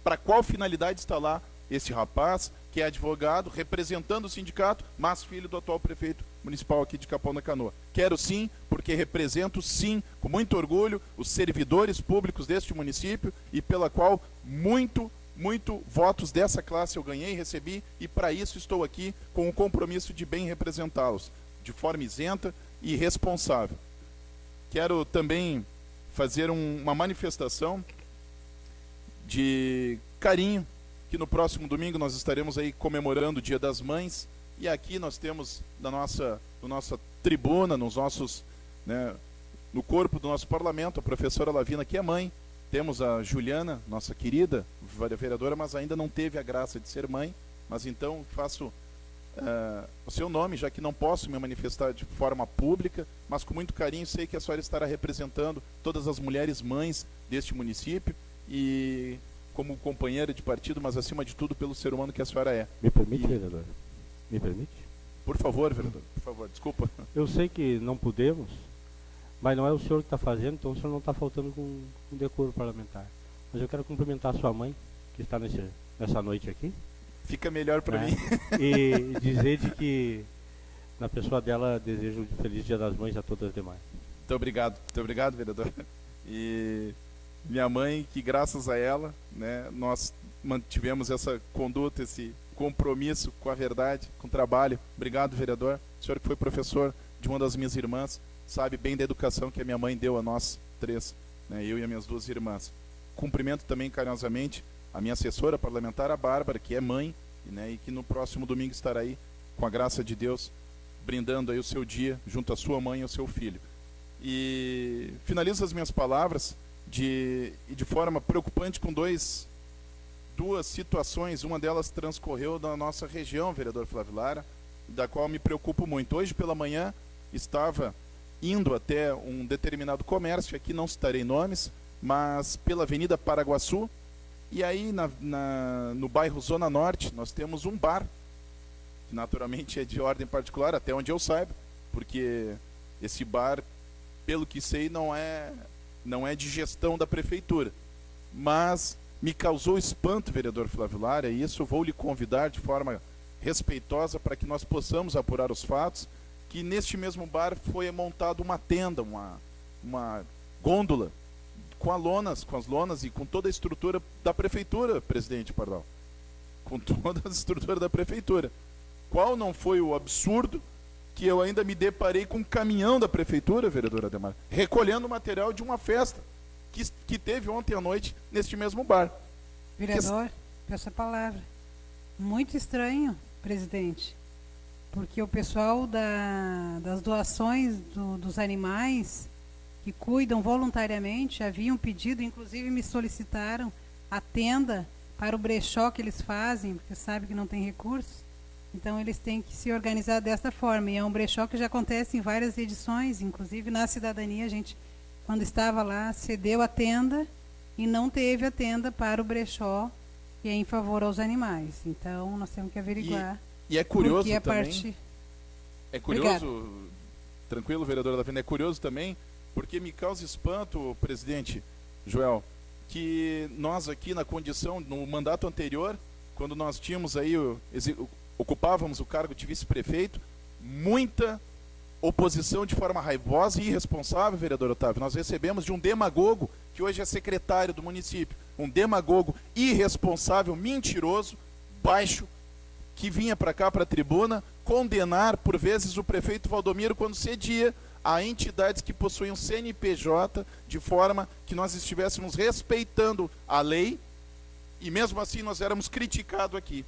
para qual finalidade está lá esse rapaz, que é advogado, representando o sindicato, mas filho do atual prefeito municipal aqui de Capão da Canoa. Quero sim, porque represento sim, com muito orgulho, os servidores públicos deste município, e pela qual muito muito votos dessa classe eu ganhei, recebi, e para isso estou aqui com o compromisso de bem representá-los, de forma isenta e responsável. Quero também fazer uma manifestação de carinho, que no próximo domingo nós estaremos aí comemorando o Dia das Mães, e aqui nós temos na nossa tribuna, nos nossos, né, no corpo do nosso parlamento, a professora Lavina, que é mãe. Temos a Juliana, nossa querida vereadora, mas ainda não teve a graça de ser mãe, mas então faço o seu nome, já que não posso me manifestar de forma pública, mas com muito carinho sei que a senhora estará representando todas as mulheres mães deste município, e como companheira de partido, mas acima de tudo pelo ser humano que a senhora é. Me permite, vereador? Me permite? Por favor, vereador, por favor, desculpa. Eu sei que não podemos, mas não é o senhor que está fazendo, então o senhor não está faltando com decoro parlamentar. Mas eu quero cumprimentar a sua mãe, que está nessa noite aqui. Fica melhor para mim. E dizer de que, na pessoa dela, desejo um feliz Dia das Mães a todas as demais. Muito obrigado, vereador. E minha mãe, que graças a ela, né, nós mantivemos essa conduta, esse compromisso com a verdade, com o trabalho. Obrigado, vereador. O senhor que foi professor de uma das minhas irmãs, sabe bem da educação que a minha mãe deu a nós três, né, eu e as minhas duas irmãs. Cumprimento também carinhosamente a minha assessora parlamentar, a Bárbara, que é mãe, né, e que no próximo domingo estará aí, com a graça de Deus, brindando aí o seu dia junto à sua mãe e ao seu filho. E finalizo as minhas palavras de forma preocupante com duas situações. Uma delas transcorreu na nossa região, vereador Flávio Lara, da qual me preocupo muito. Hoje pela manhã estava indo até um determinado comércio, aqui não citarei nomes, mas pela Avenida Paraguaçu, e aí no bairro Zona Norte nós temos um bar, que naturalmente é de ordem particular, até onde eu saiba, porque esse bar, pelo que sei, não é de gestão da prefeitura, mas me causou espanto, vereador Flávio Lara, e isso vou lhe convidar de forma respeitosa para que nós possamos apurar os fatos, que neste mesmo bar foi montada uma tenda, uma gôndola, com as lonas e com toda a estrutura da prefeitura, presidente Pardal. Com toda a estrutura da prefeitura. Qual não foi o absurdo que eu ainda me deparei com um caminhão da prefeitura, vereador Ademar, recolhendo material de uma festa que teve ontem à noite neste mesmo bar. Vereador, peço a palavra. Muito estranho, presidente, porque o pessoal das doações dos animais que cuidam voluntariamente haviam pedido, inclusive me solicitaram a tenda para o brechó que eles fazem, porque sabe que não tem recursos. Então eles têm que se organizar desta forma. E é um brechó que já acontece em várias edições, inclusive na cidadania a gente, quando estava lá, cedeu a tenda e não teve a tenda para o brechó, que é em favor aos animais. Então nós temos que averiguar. E é curioso porque também. É curioso, obrigado. Tranquilo, vereador Lavina, é curioso também, porque me causa espanto, presidente Joel, que nós aqui na condição, no mandato anterior, quando nós tínhamos aí, ocupávamos o cargo de vice-prefeito, muita oposição de forma raivosa e irresponsável, vereador Otávio. Nós recebemos de um demagogo, que hoje é secretário do município, um demagogo irresponsável, mentiroso, baixo, que vinha para cá, para a tribuna, condenar, por vezes, o prefeito Valdomiro quando cedia a entidades que possuíam CNPJ, de forma que nós estivéssemos respeitando a lei, e mesmo assim nós éramos criticados aqui.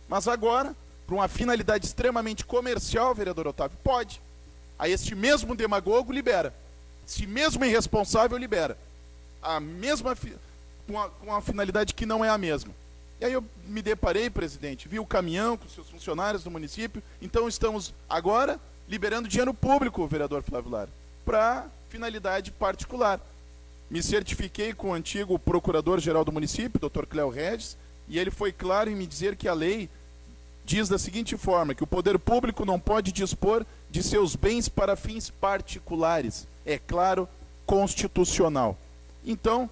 Mas agora, para uma finalidade extremamente comercial, vereador Otávio, pode. A este mesmo demagogo libera. Esse mesmo irresponsável libera. A mesma com a finalidade que não é a mesma. E aí eu me deparei, presidente, vi o caminhão com seus funcionários do município, então estamos agora liberando dinheiro público, vereador Flávio Lara, para finalidade particular. Me certifiquei com o antigo procurador-geral do município, Dr. Cléo Regis, e ele foi claro em me dizer que a lei diz da seguinte forma, que o poder público não pode dispor de seus bens para fins particulares. É claro, constitucional. Então,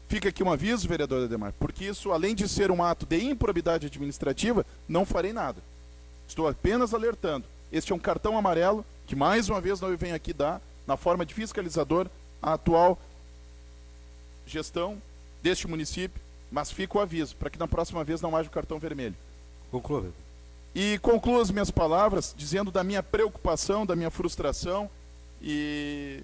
fica aqui um aviso, vereador Ademar, porque isso, além de ser um ato de improbidade administrativa, não farei nada. Estou apenas alertando. Este é um cartão amarelo que, mais uma vez, eu venho aqui dar, na forma de fiscalizador, a atual gestão deste município mas fica o aviso, para que na próxima vez não haja o cartão vermelho. Conclua. E concluo as minhas palavras dizendo da minha preocupação, da minha frustração, e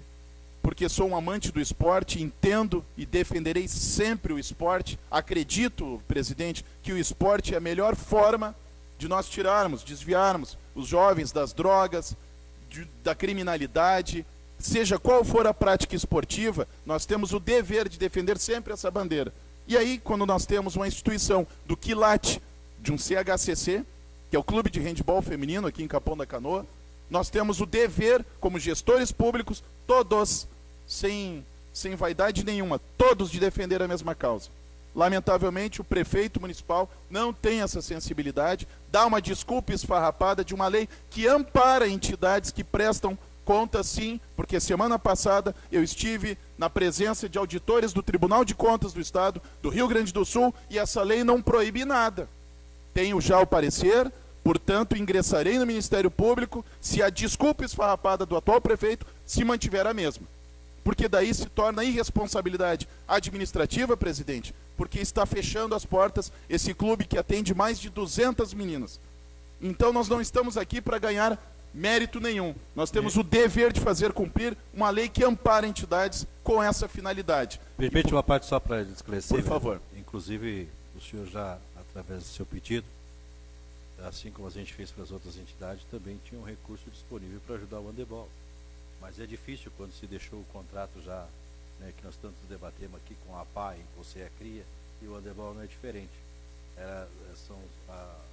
porque sou um amante do esporte, entendo e defenderei sempre o esporte. Acredito, presidente, que o esporte é a melhor forma de nós tirarmos, desviarmos os jovens das drogas, da criminalidade. Seja qual for a prática esportiva, nós temos o dever de defender sempre essa bandeira. E aí, quando nós temos uma instituição do quilate de um CHCC, que é o Clube de Handebol Feminino aqui em Capão da Canoa, nós temos o dever, como gestores públicos, todos, sem vaidade nenhuma, todos de defender a mesma causa. Lamentavelmente, o prefeito municipal não tem essa sensibilidade, dá uma desculpa esfarrapada de uma lei que ampara entidades que prestam conta, sim, porque semana passada eu estive na presença de auditores do Tribunal de Contas do Estado do Rio Grande do Sul e essa lei não proíbe nada. Tenho já o parecer, portanto, ingressarei no Ministério Público se a desculpa esfarrapada do atual prefeito se mantiver a mesma. Porque daí se torna irresponsabilidade administrativa, presidente, porque está fechando as portas esse clube que atende mais de 200 meninas. Então nós não estamos aqui para ganhar mérito nenhum. Nós temos o dever de fazer cumprir uma lei que ampara entidades com essa finalidade. Permite uma parte só para esclarecer. Por favor. Inclusive, o senhor já, através do seu pedido, assim como a gente fez para as outras entidades, também tinha um recurso disponível para ajudar o handebol. Mas é difícil quando se deixou o contrato já, né, que nós tanto debatemos aqui com a PAI, você é a CRIA, e o handebol não é diferente. São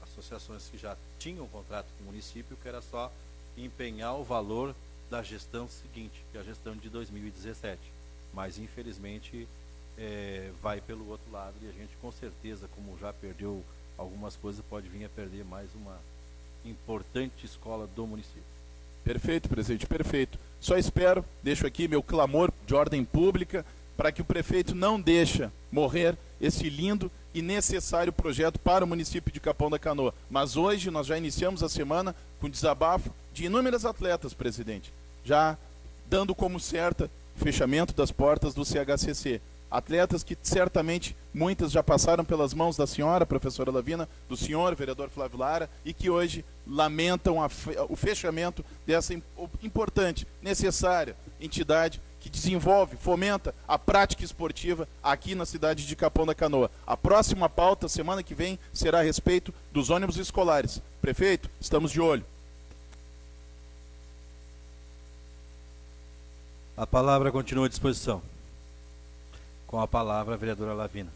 associações que já tinham um contrato com o município, que era só empenhar o valor da gestão seguinte, que é a gestão de 2017. Mas, infelizmente, vai pelo outro lado e a gente, com certeza, como já perdeu algumas coisas, pode vir a perder mais uma importante escola do município. Perfeito, presidente, perfeito. Só espero, deixo aqui meu clamor de ordem pública para que o prefeito não deixe morrer esse lindo e necessário projeto para o município de Capão da Canoa. Mas hoje nós já iniciamos a semana com desabafo de inúmeras atletas, presidente, já dando como certa o fechamento das portas do CHCC. Atletas que certamente muitas já passaram pelas mãos da senhora, professora Lavina, do senhor, vereador Flávio Lara, e que hoje lamentam o fechamento dessa importante, necessária entidade que desenvolve, fomenta a prática esportiva aqui na cidade de Capão da Canoa. A próxima pauta, semana que vem, será a respeito dos ônibus escolares. Prefeito, estamos de olho. A palavra continua à disposição. Com a palavra, a vereadora Lavina.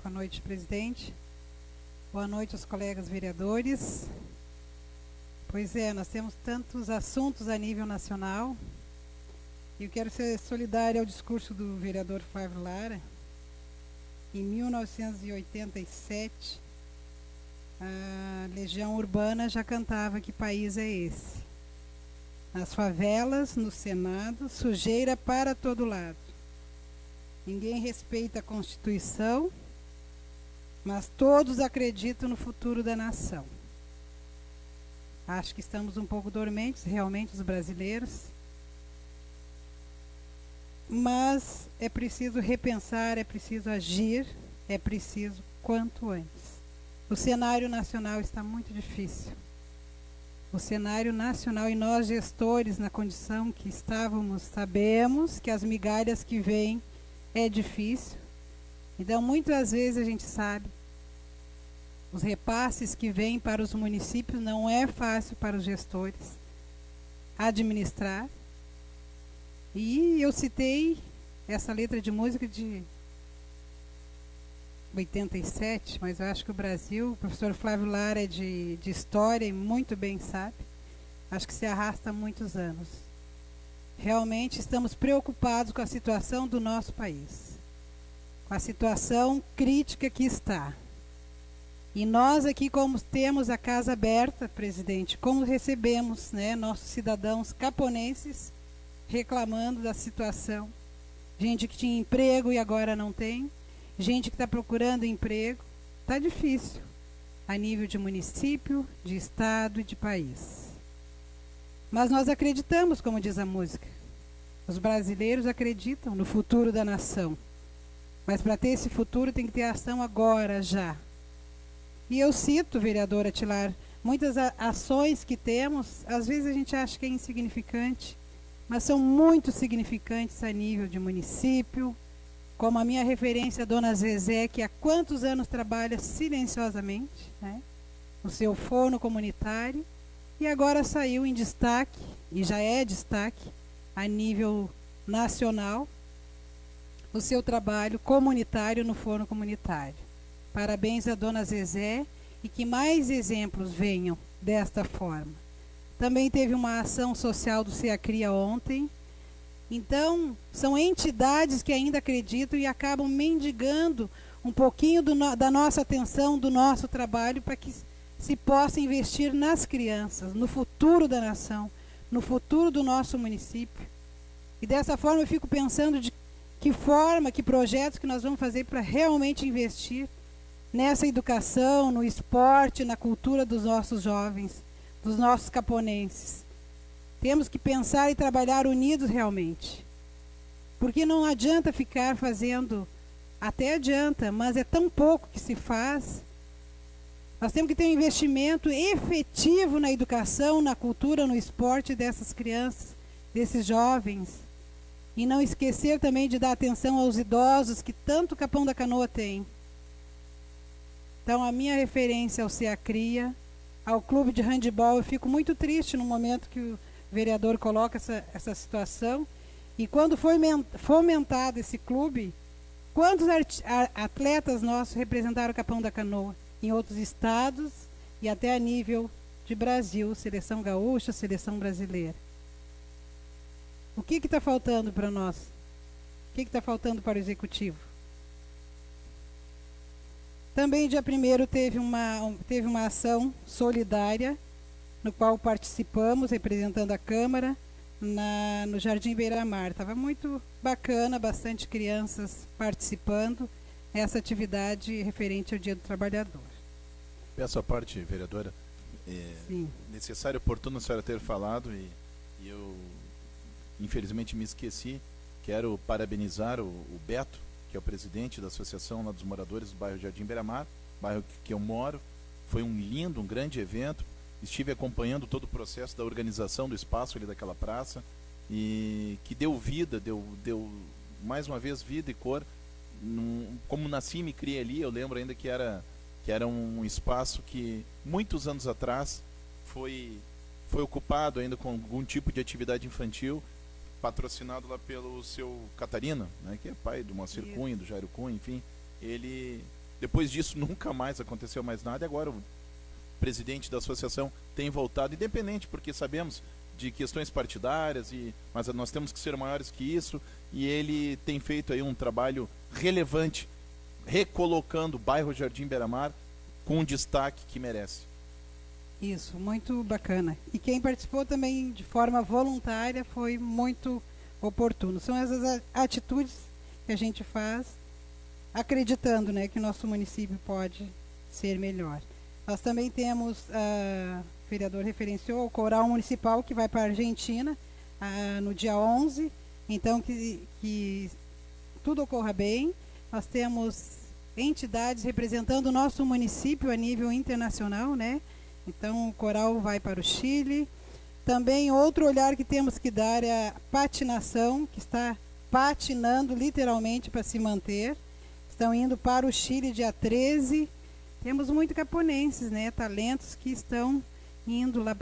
Boa noite, presidente. Boa noite aos colegas vereadores. Pois é, nós temos tantos assuntos a nível nacional. E eu quero ser solidária ao discurso do vereador Flávio Lara. Em 1987, a Legião Urbana já cantava Que País é Esse? Nas favelas, no Senado, sujeira para todo lado. Ninguém respeita a Constituição, mas todos acreditam no futuro da nação. Acho que estamos um pouco dormentes, realmente, os brasileiros. Mas é preciso repensar, é preciso agir, é preciso quanto antes. O cenário nacional está muito difícil. O cenário nacional, e nós gestores, na condição que estávamos, sabemos que as migalhas que vêm é difícil. Então, muitas vezes a gente sabe, os repasses que vêm para os municípios não é fácil para os gestores administrar. E eu citei essa letra de música de 87, mas eu acho que o Brasil, o professor Flávio Lara é de história e muito bem sabe, acho que se arrasta há muitos anos. Realmente estamos preocupados com a situação do nosso país, com a situação crítica que está. E nós aqui, como temos a casa aberta, presidente, como recebemos, né, nossos cidadãos caponenses reclamando da situação, gente que tinha emprego e agora não tem, gente que está procurando emprego, está difícil. a nível de município, de estado e de país. Mas nós acreditamos, como diz a música. Os brasileiros acreditam no futuro da nação. Mas para ter esse futuro tem que ter ação agora, já. E eu cito, vereadora Tilar, muitas ações que temos, às vezes a gente acha que é insignificante, mas são muito significantes a nível de município, como a minha referência, a dona Zezé, que há quantos anos trabalha silenciosamente, né, no seu forno comunitário, e agora saiu em destaque, e já é destaque, a nível nacional, o seu trabalho comunitário no forno comunitário. Parabéns à dona Zezé, e que mais exemplos venham desta forma. Também teve uma ação social do SEACRIA ontem. Então, são entidades que ainda acreditam e acabam mendigando um pouquinho da nossa atenção, do nosso trabalho, para que se possa investir nas crianças, no futuro da nação, no futuro do nosso município. E dessa forma eu fico pensando de que forma, que projetos que nós vamos fazer para realmente investir nessa educação, no esporte, na cultura dos nossos jovens, dos nossos caponenses. Temos que pensar e trabalhar unidos realmente. Porque não adianta ficar fazendo, até adianta, mas é tão pouco que se faz. Nós temos que ter um investimento efetivo na educação, na cultura, no esporte dessas crianças, desses jovens. E não esquecer também de dar atenção aos idosos, que tanto o Capão da Canoa tem. Então, a minha referência ao SEACRIA, ao clube de handebol, eu fico muito triste no momento que o vereador coloca essa situação. E quando foi fomentado esse clube, quantos atletas nossos representaram o Capão da Canoa em outros estados e até a nível de Brasil, seleção gaúcha, seleção brasileira? O que está faltando para nós? O que está faltando para o executivo? Também, dia 1º, teve uma ação solidária, no qual participamos, representando a Câmara, no Jardim Beira-Mar. Estava muito bacana, bastante crianças participando, essa atividade referente ao Dia do Trabalhador. Peço a parte, vereadora. Sim. Necessário e oportuno a senhora ter falado, e eu, infelizmente, me esqueci. Quero parabenizar o Beto, que é o presidente da Associação lá dos Moradores do bairro Jardim Beira-Mar, bairro que eu moro. Foi um grande evento. Estive acompanhando todo o processo da organização do espaço ali daquela praça, e que deu vida, deu mais uma vez vida e cor. Como nasci e me criei ali, eu lembro ainda que era um espaço que muitos anos atrás foi ocupado ainda com algum tipo de atividade infantil, patrocinado lá pelo seu Catarina, né, que é pai do Moacir Cunha, do Jairo Cunha, enfim. Ele, depois disso, nunca mais aconteceu mais nada, e agora o presidente da associação tem voltado, independente, porque sabemos de questões partidárias, mas nós temos que ser maiores que isso, e ele tem feito aí um trabalho relevante, recolocando o bairro Jardim Beira-Mar com o destaque que merece. Isso, muito bacana. E quem participou também de forma voluntária foi muito oportuno. São essas atitudes que a gente faz, acreditando, né, que o nosso município pode ser melhor. Nós também temos, o vereador referenciou, o coral municipal que vai para a Argentina no dia 11. Então, que tudo ocorra bem. Nós temos entidades representando o nosso município a nível internacional, né? Então, o coral vai para o Chile. Também outro olhar que temos que dar é a patinação, que está patinando literalmente para se manter. Estão indo para o Chile dia 13. Temos muitos caponenses, né? Talentos que estão indo lá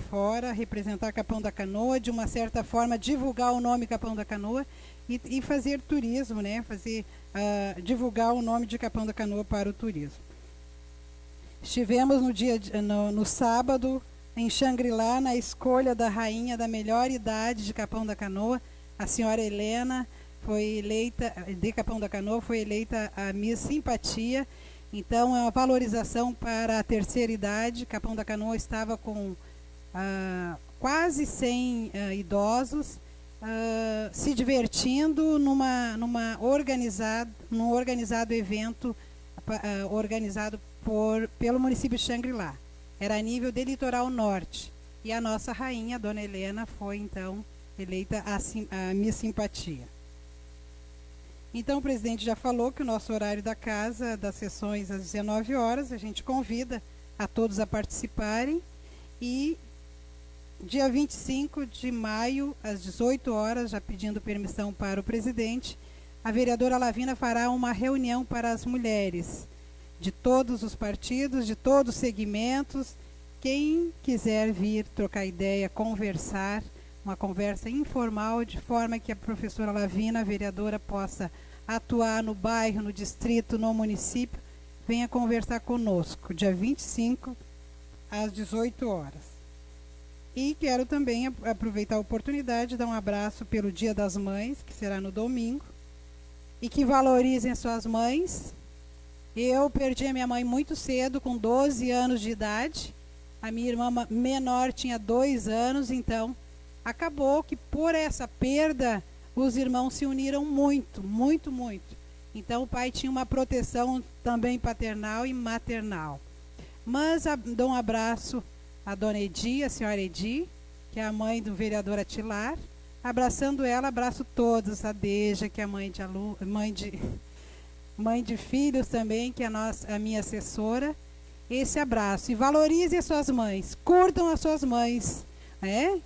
fora, representar Capão da Canoa, de uma certa forma divulgar o nome Capão da Canoa e fazer turismo, né? Divulgar o nome de Capão da Canoa para o turismo. Estivemos no sábado em Xangri-Lá, na escolha da rainha da melhor idade de Capão da Canoa. A senhora Helena foi eleita, de Capão da Canoa, foi eleita a Miss Simpatia. Então, é uma valorização para a terceira idade. Capão da Canoa estava com quase 100 idosos, se divertindo num organizado evento organizado pelo município de Xangri-Lá. Era a nível de litoral norte. E a nossa rainha, Dona Helena, foi então eleita a Miss Simpatia. Então o presidente já falou que o nosso horário da casa, das sessões às 19 horas, a gente convida a todos a participarem. E dia 25 de maio, às 18 horas, já pedindo permissão para o presidente, a vereadora Lavina fará uma reunião para as mulheres de todos os partidos, de todos os segmentos. Quem quiser vir trocar ideia, conversar, uma conversa informal, de forma que a professora Lavina, a vereadora, possa atuar no bairro, no distrito, no município, venha conversar conosco, dia 25, às 18 horas. E quero também aproveitar a oportunidade de dar um abraço pelo Dia das Mães, que será no domingo, e que valorizem suas mães. Eu perdi a minha mãe muito cedo, com 12 anos de idade. A minha irmã menor tinha 2 anos, então acabou que por essa perda os irmãos se uniram muito, muito, muito. Então o pai tinha uma proteção também paternal e maternal. Mas dou um abraço à dona Edi, a senhora Edi, que é a mãe do vereador Atilar. Abraçando ela, abraço todos, a Deja, que é a mãe de filhos também, que é a minha assessora. Esse abraço. E valorizem as suas mães, curtam as suas mães,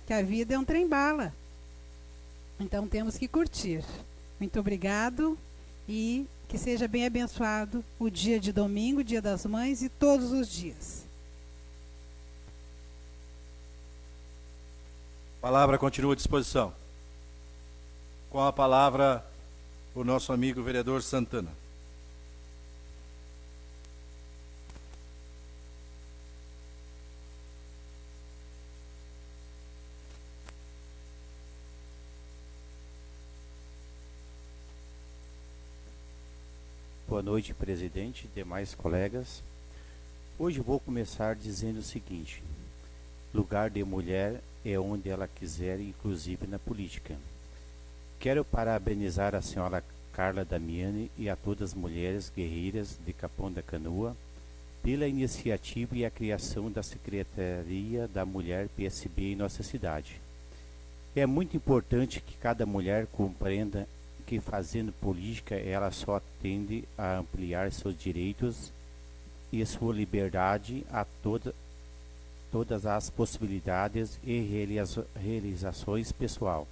que a vida é um trem-bala. Então temos que curtir. Muito obrigado e que seja bem abençoado o dia de domingo, Dia das Mães e todos os dias. A palavra continua à disposição. Com a palavra, o nosso amigo vereador Santana. Boa noite, presidente e demais colegas. Hoje vou começar dizendo o seguinte: lugar de mulher é onde ela quiser, inclusive na política. Quero parabenizar a senhora Carla Damiani e a todas as mulheres guerreiras de Capão da Canoa pela iniciativa e a criação da Secretaria da Mulher PSB em nossa cidade. É muito importante que cada mulher compreenda que fazendo política ela só tende a ampliar seus direitos e sua liberdade a todas as possibilidades e realizações pessoal.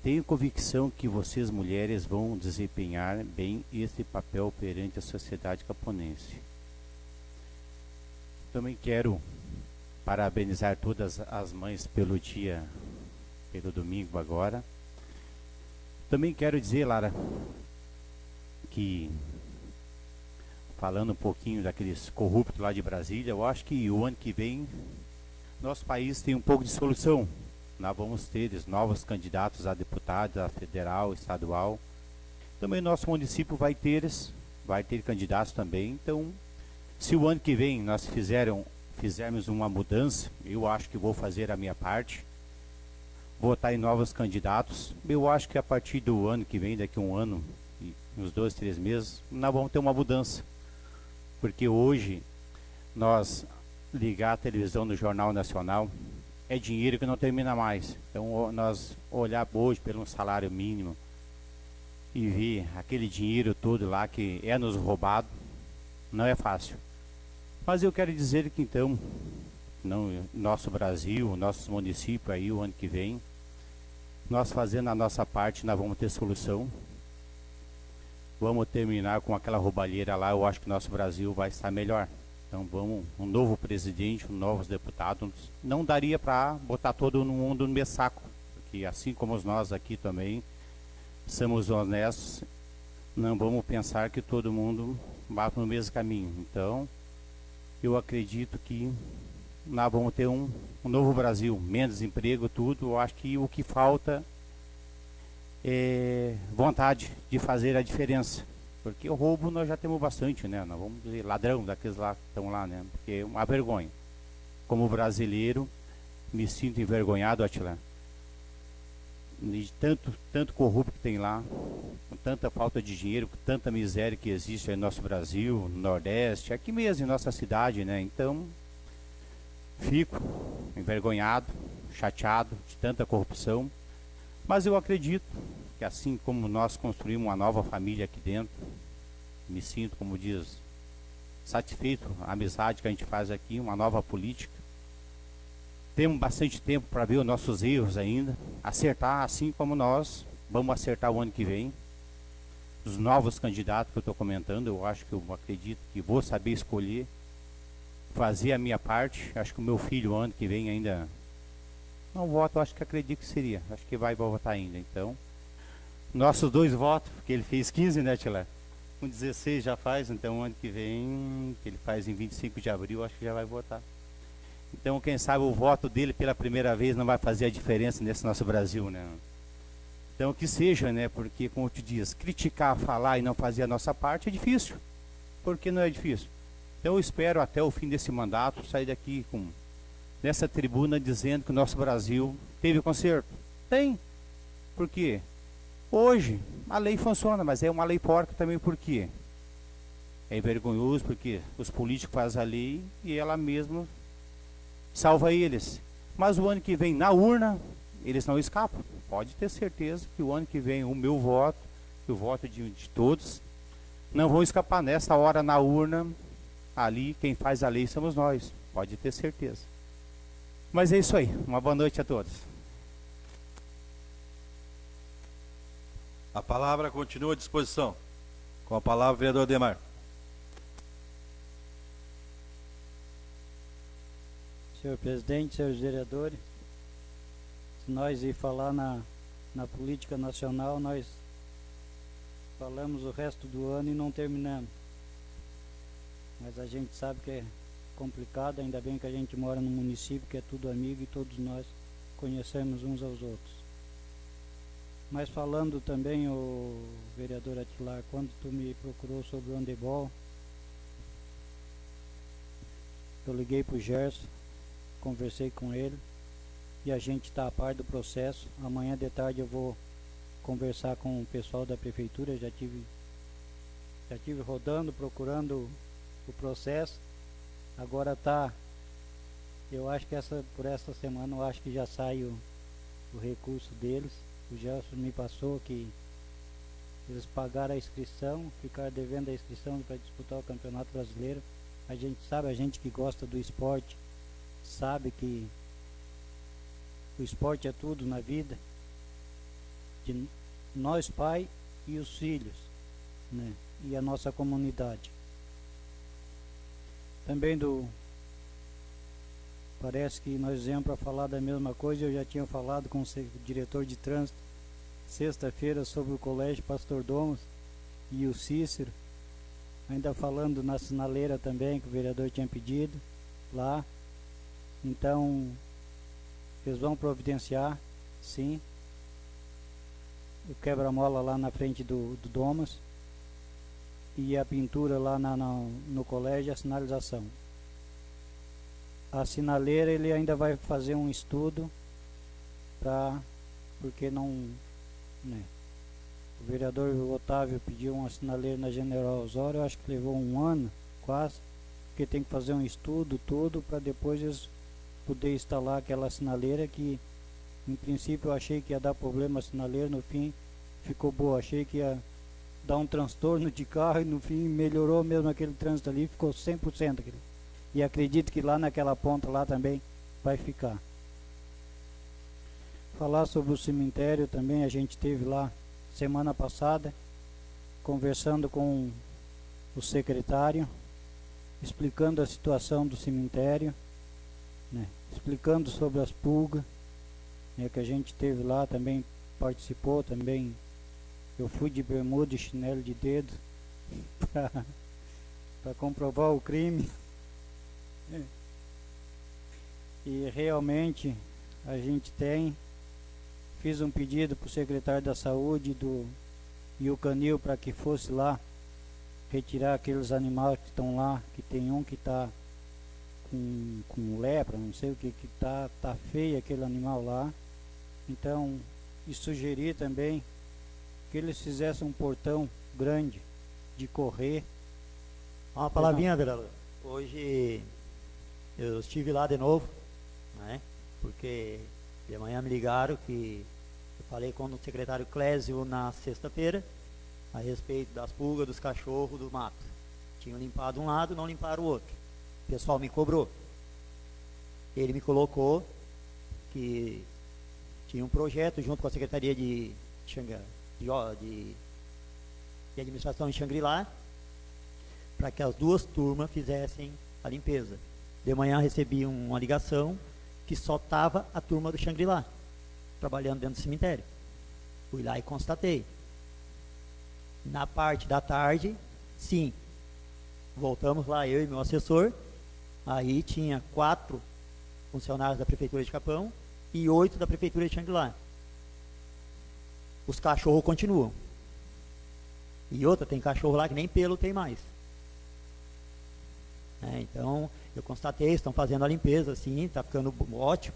Tenho convicção que vocês mulheres vão desempenhar bem este papel perante a sociedade caponense. Também quero parabenizar todas as mães pelo domingo agora. Também quero dizer, Lara, que falando um pouquinho daqueles corruptos lá de Brasília, eu acho que o ano que vem nosso país tem um pouco de solução. Nós vamos ter novos candidatos a deputados, a federal, estadual. Também nosso município vai ter candidatos também. Então, se o ano que vem nós fizermos uma mudança, eu acho que vou fazer a minha parte. Votar em novos candidatos. Eu acho que a partir do ano que vem, daqui a um ano, uns 2, 3 meses, nós vamos ter uma mudança. Porque hoje, nós ligar a televisão no Jornal Nacional, é dinheiro que não termina mais. Então, nós olhar hoje pelo salário mínimo e ver aquele dinheiro todo lá que é nos roubado, não é fácil. Mas eu quero dizer que então, nosso Brasil, nosso município aí, o ano que vem, nós fazendo a nossa parte, nós vamos ter solução. Vamos terminar com aquela roubalheira lá, eu acho que nosso Brasil vai estar melhor. Então vamos, um novo presidente, novos deputados, não daria para botar todo mundo no mesmo saco, porque assim como nós aqui também somos honestos, não vamos pensar que todo mundo vá no mesmo caminho. Então, eu acredito que nós vamos ter um novo Brasil, menos emprego, tudo. Eu acho que o que falta é vontade de fazer a diferença. Porque o roubo nós já temos bastante, né? Nós vamos dizer ladrão daqueles lá que estão lá, né? Porque é uma vergonha. Como brasileiro, me sinto envergonhado, Atila. De tanto corrupto que tem lá, tanta falta de dinheiro, com tanta miséria que existe aí no nosso Brasil, no Nordeste, aqui mesmo em nossa cidade, né? Então, fico envergonhado, chateado de tanta corrupção, mas eu acredito que assim como nós construímos uma nova família aqui dentro, me sinto, como diz, satisfeito, a amizade que a gente faz aqui, uma nova política. Temos bastante tempo para ver os nossos erros ainda, acertar assim como nós vamos acertar o ano que vem. Os novos candidatos que eu estou comentando, eu acho que eu acredito que vou saber escolher, fazer a minha parte. Acho que o meu filho ano que vem ainda não vota, eu acho que acredito que seria, acho que vai votar ainda. Então, nossos 2 votos, porque ele fez 15, né, Tila? Com 16 já faz, então ano que vem, que ele faz em 25 de abril, acho que já vai votar. Então, quem sabe o voto dele pela primeira vez não vai fazer a diferença nesse nosso Brasil, né? Então, que seja, né? Porque, como eu te diz, criticar, falar e não fazer a nossa parte é difícil. Por que não é difícil? Então, eu espero até o fim desse mandato sair daqui nessa tribuna dizendo que o nosso Brasil teve conserto. Tem. Por quê? Hoje, a lei funciona, mas é uma lei porca também. Por quê? É vergonhoso porque os políticos fazem a lei e ela mesma salva eles. Mas o ano que vem, na urna, eles não escapam. Pode ter certeza que o ano que vem o meu voto, e o voto de todos, não vão escapar. Nessa hora na urna, ali quem faz a lei somos nós. Pode ter certeza. Mas é isso aí. Uma boa noite a todos. A palavra continua à disposição. Com a palavra, o vereador Ademar. Senhor presidente, senhores vereadores, se nós ir falar na política nacional, nós falamos o resto do ano e não terminamos. Mas a gente sabe que é complicado, ainda bem que a gente mora num município que é tudo amigo e todos nós conhecemos uns aos outros. Mas falando também, o vereador Atilar, quando tu me procurou sobre o handebol, eu liguei para o Gerson, conversei com ele e a gente está a par do processo. Amanhã de tarde eu vou conversar com o pessoal da prefeitura, já tive rodando, procurando o processo. Agora tá, eu acho que por essa semana eu acho que já sai o recurso deles. O Gerson me passou que eles pagaram a inscrição, ficaram devendo a inscrição para disputar o Campeonato Brasileiro. A gente sabe, a gente que gosta do esporte, sabe que o esporte é tudo na vida de nós, pai e os filhos, né? E a nossa comunidade. Também parece que nós viemos para falar da mesma coisa. Eu já tinha falado com o diretor de trânsito sexta-feira sobre o colégio Pastor Domus e o Cícero, ainda falando na sinaleira também, que o vereador tinha pedido lá. Então, eles vão providenciar, sim, o quebra-mola lá na frente do Domus e a pintura lá no colégio, a sinalização. A sinaleira ele ainda vai fazer um estudo porque não, né? O vereador Otávio pediu uma sinaleira na General Osório, eu acho que levou 1 ano quase, porque tem que fazer um estudo tudo para depois eles poder instalar aquela sinaleira que em princípio eu achei que ia dar problema a sinaleira, no fim ficou boa. Achei que ia dar um transtorno de carro e no fim melhorou mesmo aquele trânsito ali, ficou 100% aquele. E acredito que lá naquela ponta lá também vai ficar. Falar sobre o cemitério também, a gente teve lá semana passada, conversando com o secretário, explicando a situação do cemitério, né, explicando sobre as pulgas, né, que a gente teve lá, também participou, também eu fui de bermuda e chinelo de dedo para comprovar o crime. E realmente a gente fiz um pedido para o secretário da saúde e o canil para que fosse lá retirar aqueles animais que estão lá, que tem um que está com lepra, não sei o que tá feio aquele animal lá. Então, e sugerir também que que eles fizessem um portão grande de correr. Uma palavrinha, vereador. Hoje eu estive lá de novo, né? Porque de manhã me ligaram que eu falei com o secretário Clésio na sexta-feira a respeito das pulgas, dos cachorros, do mato. Tinham limpado um lado, não limparam o outro. O pessoal me cobrou. Ele me colocou que tinha um projeto junto com a Secretaria de Administração em Xangri-Lá para que as duas turmas fizessem a limpeza. De manhã recebi uma ligação que só estava a turma do Xangri-Lá trabalhando dentro do cemitério. Fui lá e constatei. Na parte da tarde, sim, voltamos lá, eu e meu assessor, aí tinha 4 funcionários da Prefeitura de Capão e 8 da Prefeitura de Xangri-Lá. Os cachorros continuam. E outra, tem cachorro lá que nem pelo tem mais. Então, eu constatei, estão fazendo a limpeza, sim, está ficando ótimo.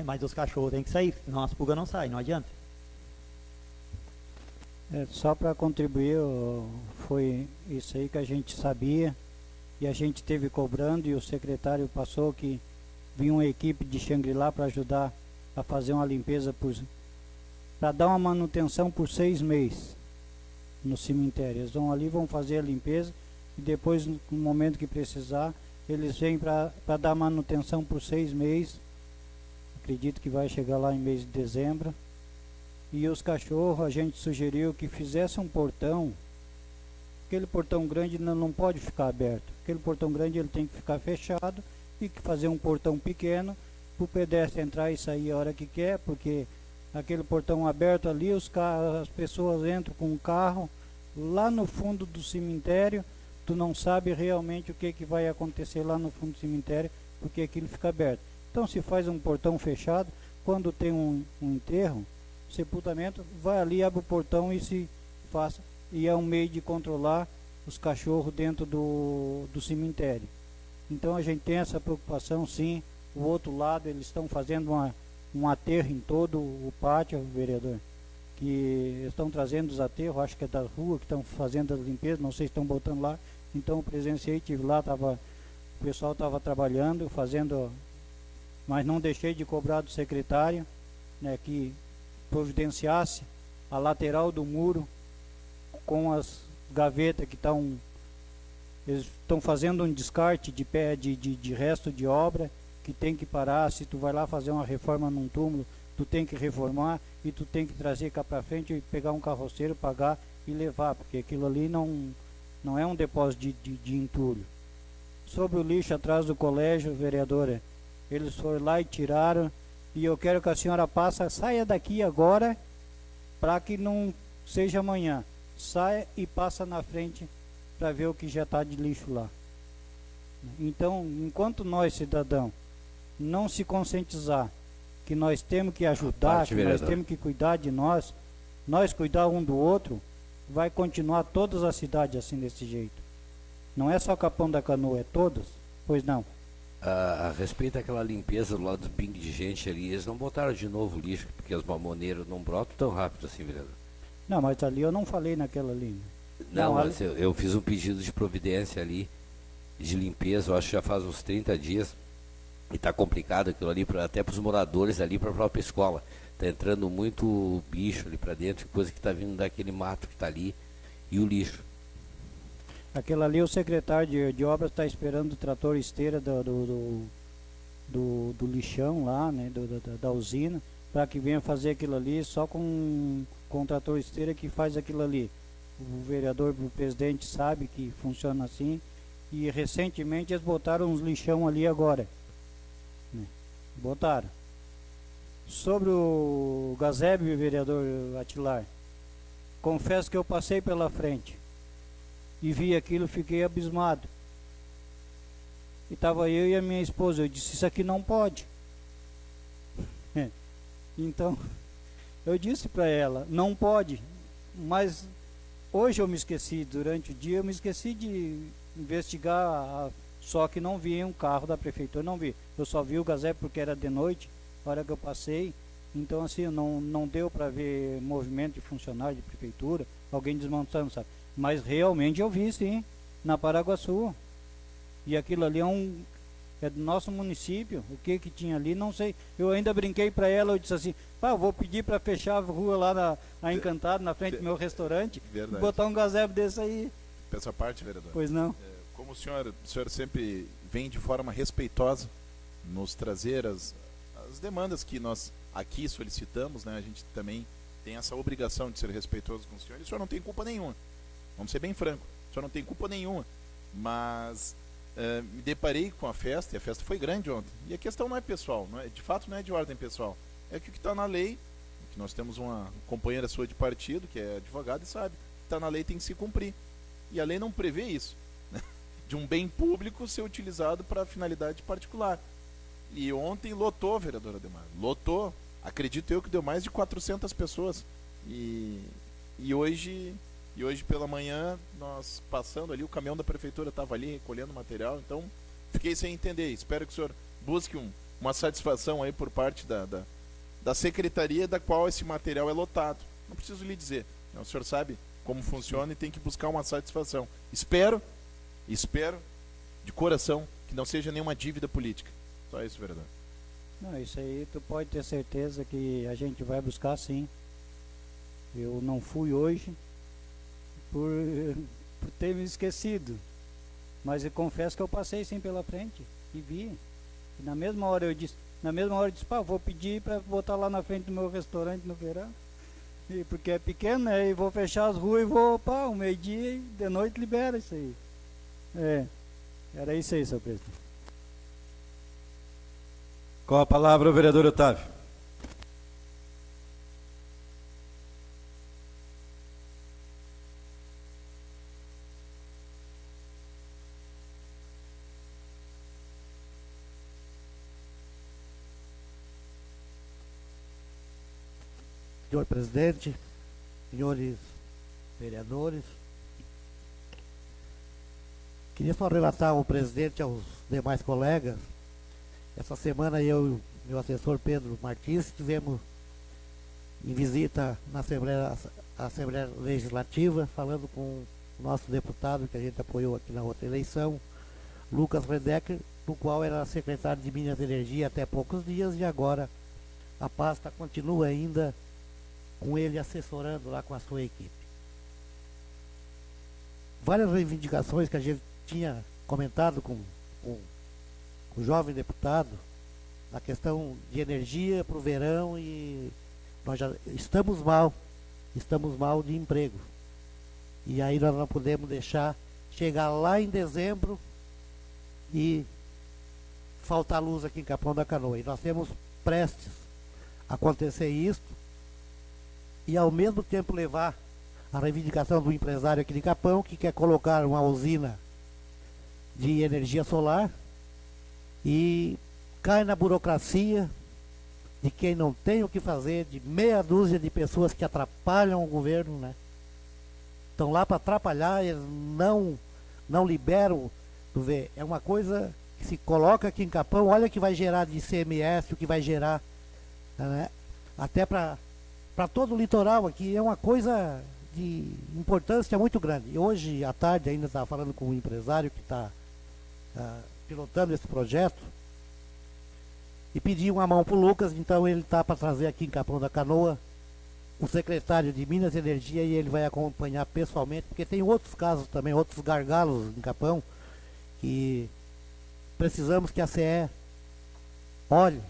Mas os cachorros têm que sair, senão as pulgas não saem, não adianta. Só para contribuir, foi isso aí que a gente sabia e a gente teve cobrando, e o secretário passou que vinha uma equipe de Xangri-Lá para ajudar a fazer uma limpeza, para dar uma manutenção por 6 meses no cemitério. Eles vão ali, vão fazer a limpeza e depois, no momento que precisar, eles vêm para dar manutenção por 6 meses. Acredito que vai chegar lá em mês de dezembro. E os cachorros, a gente sugeriu que fizesse um portão. Aquele portão grande não pode ficar aberto. Aquele portão grande ele tem que ficar fechado e que fazer um portão pequeno para o pedestre entrar e sair a hora que quer, porque aquele portão aberto ali, as pessoas entram com o carro lá no fundo do cemitério, tu não sabe realmente o que vai acontecer lá no fundo do cemitério, porque aquilo fica aberto. Então se faz um portão fechado, quando tem um enterro, sepultamento, vai ali, abre o portão e se faça, e é um meio de controlar os cachorros dentro do cemitério. Então a gente tem essa preocupação, sim. O outro lado, eles estão fazendo um aterro em todo o pátio, vereador, que estão trazendo os aterros, acho que é da rua, que estão fazendo as limpezas, não sei se estão botando lá. Então eu presenciei, estive lá, o pessoal estava trabalhando, fazendo, mas não deixei de cobrar do secretário, né, que providenciasse a lateral do muro com as gavetas que eles estão fazendo um descarte de resto de obra que tem que parar. Se tu vai lá fazer uma reforma num túmulo, tu tem que reformar e tu tem que trazer cá para frente e pegar um carroceiro, pagar e levar, porque aquilo ali não é um depósito de entulho. Sobre o lixo atrás do colégio, vereadora, eles foram lá e tiraram, e eu quero que a senhora saia daqui agora, para que não seja amanhã. Saia e passa na frente para ver o que já está de lixo lá. Então, enquanto nós, cidadão, não se conscientizar que nós temos que ajudar, que nós temos que cuidar de nós cuidar um do outro, vai continuar todas as cidades assim desse jeito. Não é só Capão da Canoa, é todas? Pois não. A respeito daquela limpeza do lado do pingue de gente ali, eles não botaram de novo lixo, porque as mamoneiras não brotam tão rápido assim, vereador. Não, mas ali eu não falei naquela linha. Não, mas eu fiz um pedido de providência ali, de limpeza, eu acho que já faz uns 30 dias, e está complicado aquilo ali, até para os moradores ali, para a própria escola. Está entrando muito bicho ali para dentro, coisa que está vindo daquele mato que está ali, e o lixo. Aquela ali, o secretário de obras está esperando o trator esteira do lixão lá, né, da usina, para que venha fazer aquilo ali, só com o trator esteira que faz aquilo ali. O vereador, o presidente sabe que funciona assim, e recentemente eles botaram uns lixão ali agora. Né? Botaram. Sobre o gazebo, vereador Atilar, confesso que eu passei pela frente e vi aquilo, fiquei abismado. E estava eu e a minha esposa, eu disse, isso aqui não pode. Então, eu disse para ela, não pode, mas hoje eu me esqueci, durante o dia eu me esqueci de investigar, só que não vi um carro da prefeitura, não vi. Eu só vi o gazebo porque era de noite, a hora que eu passei, Então, assim, não deu para ver movimento de funcionário de prefeitura, alguém desmontando, sabe? Mas realmente eu vi, sim, na Paraguaçu. E aquilo ali é do nosso município. O que tinha ali, não sei. Eu ainda brinquei para ela, eu disse assim, pá, eu vou pedir para fechar a rua lá na Encantado, na frente do meu restaurante, e botar um gazebo desse aí. Peço a parte, vereador. Pois não. Como o senhor sempre vem de forma respeitosa nos trazer as demandas que nós aqui solicitamos, né? A gente também tem essa obrigação de ser respeitoso com o senhor. E o senhor não tem culpa nenhuma. Vamos ser bem franco. O senhor não tem culpa nenhuma. Mas me deparei com a festa, e a festa foi grande ontem. E a questão não é pessoal, de fato não é de ordem pessoal. É que o que está na lei, que nós temos uma companheira sua de partido, que é advogada, e sabe, que está na lei tem que se cumprir. E a lei não prevê isso, né? De um bem público ser utilizado para finalidade particular. E ontem lotou, vereadora Ademar, lotou. Acredito eu que deu mais de 400 pessoas. E hoje pela manhã, nós passando ali, o caminhão da prefeitura estava ali recolhendo material. Então, fiquei sem entender. Espero que o senhor busque uma satisfação aí por parte da secretaria da qual esse material é lotado. Não preciso lhe dizer. O senhor sabe como funciona e tem que buscar uma satisfação. Espero de coração que não seja nenhuma dívida política. Só isso, vereador. Não, isso aí tu pode ter certeza que a gente vai buscar, sim. Eu não fui hoje por ter me esquecido, mas eu confesso que eu passei sim pela frente e vi. E na mesma hora eu disse, pá, vou pedir para botar lá na frente do meu restaurante no verão, e porque é pequeno, né? E vou fechar as ruas e vou, pá, um meio-dia e de noite libera isso aí. Era isso aí, senhor presidente. Com a palavra o vereador Otávio. Senhor presidente, senhores vereadores, queria só relatar ao presidente e aos demais colegas. Essa semana eu e meu assessor Pedro Martins estivemos em visita na Assembleia Legislativa, falando com o nosso deputado que a gente apoiou aqui na outra eleição, Lucas Redecker, no qual era secretário de Minas e Energia até poucos dias, e agora a pasta continua ainda com ele assessorando lá com a sua equipe. Várias reivindicações que a gente tinha comentado com o jovem deputado, na questão de energia para o verão, e nós já estamos mal de emprego. E aí nós não podemos deixar chegar lá em dezembro e faltar luz aqui em Capão da Canoa. E nós temos prestes a acontecer isso, e ao mesmo tempo levar a reivindicação do empresário aqui de Capão, que quer colocar uma usina de energia solar, e cai na burocracia de quem não tem o que fazer, de meia dúzia de pessoas que atrapalham o governo, né? Estão lá para atrapalhar, eles não liberam. Tu vê, é uma coisa que se coloca aqui em Capão, olha que vai gerar de ICMS, o que vai gerar, né? Até para todo o litoral aqui, é uma coisa de importância muito grande. E hoje à tarde ainda estava falando com um empresário que está pilotando esse projeto, e pedi uma mão para o Lucas. Então ele está para trazer aqui em Capão da Canoa o secretário de Minas e Energia, e ele vai acompanhar pessoalmente, porque tem outros casos também, outros gargalos em Capão, que precisamos que a CE olhe,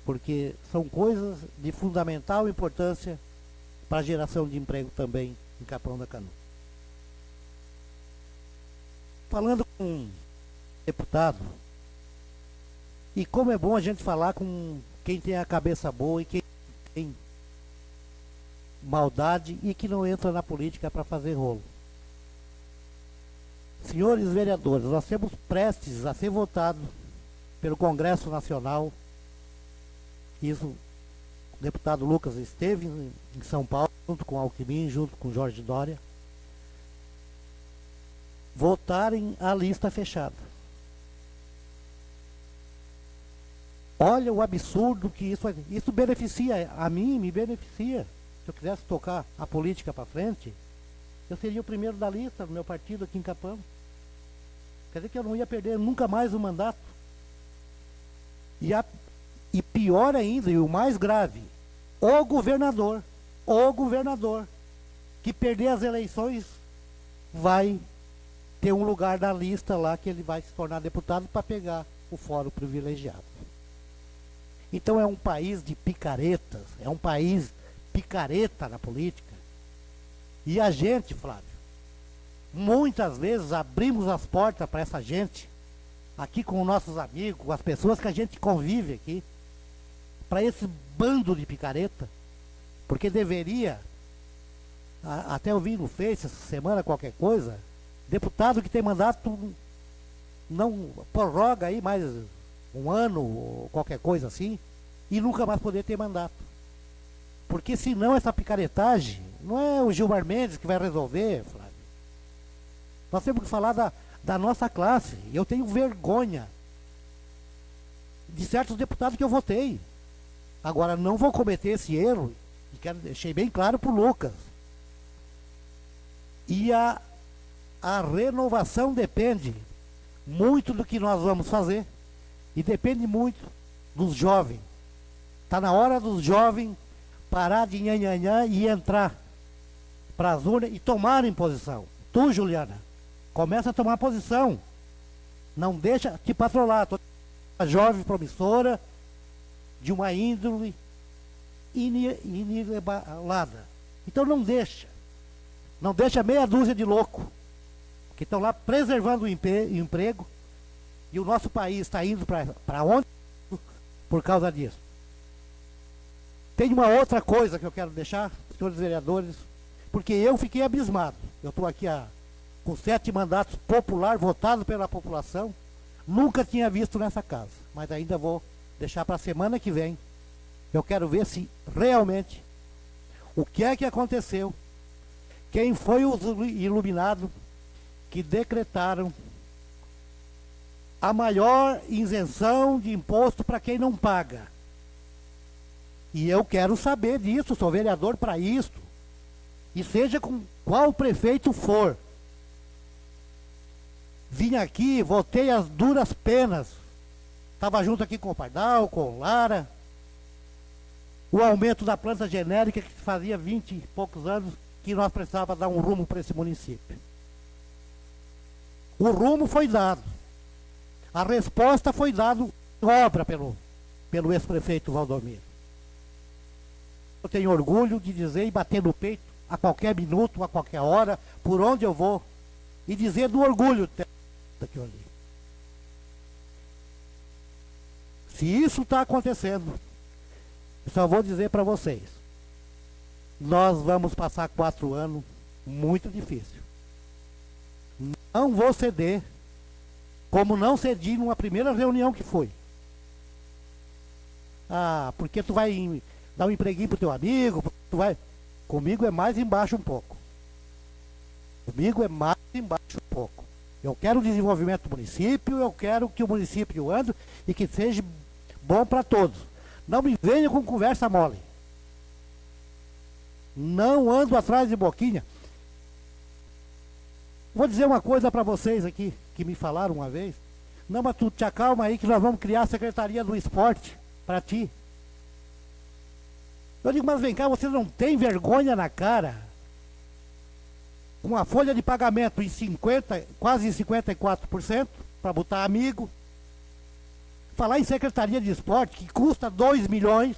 porque são coisas de fundamental importância para a geração de emprego também em Capão da Canoa. Falando com um deputado, e como é bom a gente falar com quem tem a cabeça boa e quem tem maldade e que não entra na política para fazer rolo. Senhores vereadores, nós temos prestes a ser votado pelo Congresso Nacional. Isso, o deputado Lucas esteve em São Paulo, junto com Alckmin, junto com Jorge Dória, votarem a lista fechada. Olha o absurdo que isso beneficia a mim, me beneficia. Se eu quisesse tocar a política para frente, eu seria o primeiro da lista do meu partido aqui em Capão. Quer dizer que eu não ia perder nunca mais o mandato. E pior ainda, e o mais grave, o governador, que perder as eleições, vai ter um lugar na lista lá que ele vai se tornar deputado para pegar o fórum privilegiado. Então é um país de picaretas, é um país picareta na política. E a gente, Flávio, muitas vezes abrimos as portas para essa gente, aqui com os nossos amigos, com as pessoas que a gente convive aqui, para esse bando de picareta, porque deveria, até eu vi no Face essa semana qualquer coisa, deputado que tem mandato não prorroga aí mais um ano ou qualquer coisa assim, e nunca mais poder ter mandato. Porque senão essa picaretagem, não é o Gilmar Mendes que vai resolver, Flávio. Nós temos que falar da nossa classe. Eu tenho vergonha de certos deputados que eu votei. Agora, não vou cometer esse erro, e deixei bem claro para o Lucas. E a renovação depende muito do que nós vamos fazer, e depende muito dos jovens. Está na hora dos jovens parar de nhanhanhã e entrar para as urnas e tomarem posição. Tu, Juliana, começa a tomar posição. Não deixa te patrolar. Tu é uma jovem promissora, de uma índole inigualada. Então não deixa. Não deixa meia dúzia de louco que estão lá preservando o emprego, e o nosso país está indo para onde por causa disso. Tem uma outra coisa que eu quero deixar, senhores vereadores, porque eu fiquei abismado. Eu estou aqui com 7 mandatos popular, votados pela população, nunca tinha visto nessa casa, mas ainda vou deixar para a semana que vem. Eu quero ver se realmente o que é que aconteceu, quem foi os iluminados que decretaram a maior isenção de imposto para quem não paga. E eu quero saber disso, sou vereador para isso. E seja com qual prefeito for. Vim aqui, votei as duras penas. Estava junto aqui com o Pardal, com o Lara. O aumento da planta genérica que fazia 20 e poucos anos que nós precisávamos dar um rumo para esse município. O rumo foi dado. A resposta foi dada em obra pelo ex-prefeito Valdomiro. Eu tenho orgulho de dizer e bater no peito a qualquer minuto, a qualquer hora, por onde eu vou, e dizer do orgulho daquilo ali. Se isso está acontecendo, eu só vou dizer para vocês, nós vamos passar 4 anos muito difíceis. Não vou ceder, como não cedi numa primeira reunião que foi. Porque tu vai dar um empreguinho pro teu amigo, comigo é mais embaixo um pouco. Comigo é mais embaixo um pouco. Eu quero o desenvolvimento do município, eu quero que o município ande e que seja bom para todos. Não me venha com conversa mole. Não ando atrás de boquinha. Vou dizer uma coisa para vocês aqui, que me falaram uma vez. Não, mas tu te acalma aí que nós vamos criar a Secretaria do Esporte para ti. Eu digo, mas vem cá, você não tem vergonha na cara? Com a folha de pagamento em 50, quase 54%, para botar amigo. Falar em Secretaria de Esporte, que custa 2 milhões.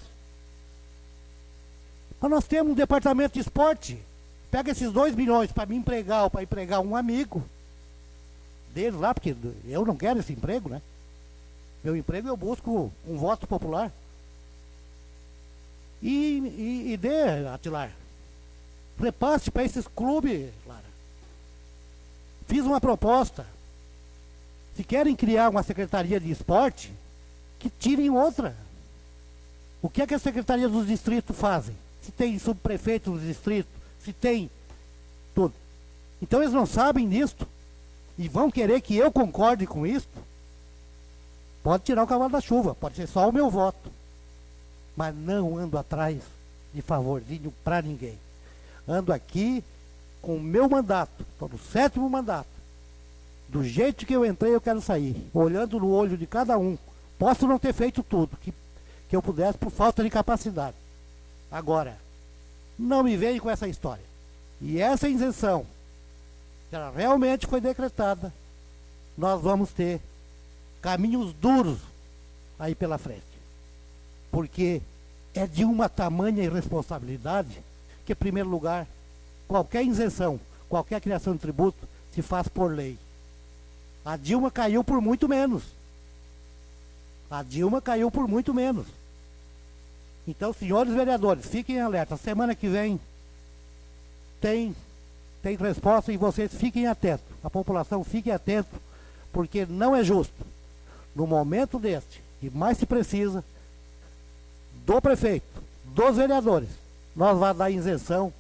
Mas nós temos um departamento de esporte. Pega esses 2 milhões para me empregar ou para empregar um amigo dele lá, porque eu não quero esse emprego, né? Meu emprego eu busco um voto popular. E dê, Atilar, repasse para esses clubes, Lara. Fiz uma proposta. Se querem criar uma secretaria de esporte, que tirem outra. O que é que a secretaria dos distritos fazem? Se tem subprefeito dos distritos, se tem tudo. Então eles não sabem disso e vão querer que eu concorde com isso. pode tirar o cavalo da chuva, pode ser só o meu voto. Mas não ando atrás de favorzinho para ninguém. Ando aqui com o meu mandato, estou no 7º mandato. Do jeito que eu entrei, eu quero sair. Olhando no olho de cada um. Posso não ter feito tudo que eu pudesse por falta de capacidade. Agora, não me venha com essa história. E essa isenção, que ela realmente foi decretada, nós vamos ter caminhos duros aí pela frente. Porque é de uma tamanha irresponsabilidade que, em primeiro lugar, qualquer isenção, qualquer criação de tributo se faz por lei. A Dilma caiu por muito menos. A Dilma caiu por muito menos. Então, senhores vereadores, fiquem alertas. Semana que vem tem resposta e vocês fiquem atentos. A população fique atento, porque não é justo. No momento deste, e mais se precisa, do prefeito, dos vereadores, nós vamos dar isenção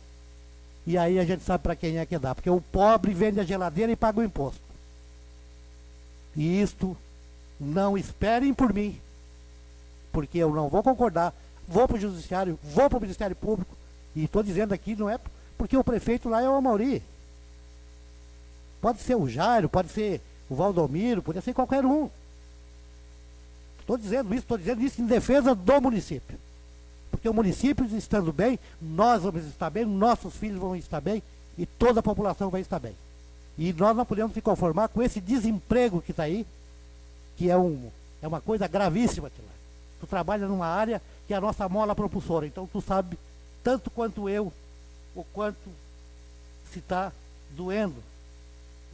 e aí a gente sabe para quem é que dá. Porque o pobre vende a geladeira e paga o imposto. E isto, não esperem por mim, porque eu não vou concordar. Vou para o Judiciário, vou para o Ministério Público, e estou dizendo aqui, não é porque o prefeito lá é o Amauri. Pode ser o Jairo, pode ser o Valdomiro, pode ser qualquer um. Estou dizendo isso em defesa do município. Porque o município estando bem, nós vamos estar bem, nossos filhos vão estar bem, e toda a população vai estar bem. E nós não podemos se conformar com esse desemprego que está aí, que é uma coisa gravíssima, Tilar. Tu trabalha numa área que é a nossa mola propulsora, então tu sabe tanto quanto eu o quanto se está doendo.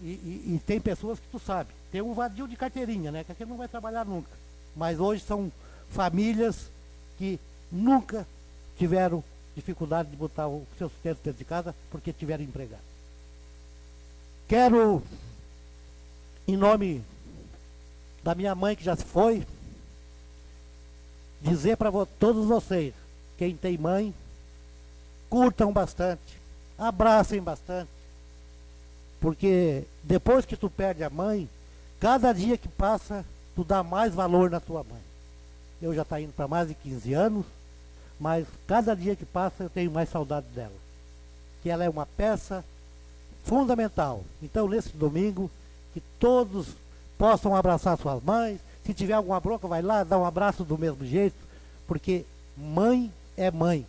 E tem pessoas que tu sabe, tem um vadio de carteirinha, né, que aquele não vai trabalhar nunca. Mas hoje são famílias que nunca tiveram dificuldade de botar o seu sustento dentro de casa porque tiveram empregado. Quero, em nome da minha mãe que já se foi, dizer para todos vocês, quem tem mãe, curtam bastante, abracem bastante, porque depois que tu perde a mãe, cada dia que passa, tu dá mais valor na tua mãe. Eu já estou indo para mais de 15 anos, mas cada dia que passa eu tenho mais saudade dela, que ela é uma peça fundamental. Então, nesse domingo, que todos possam abraçar suas mães. Se tiver alguma bronca, vai lá, dá um abraço do mesmo jeito, porque mãe é mãe.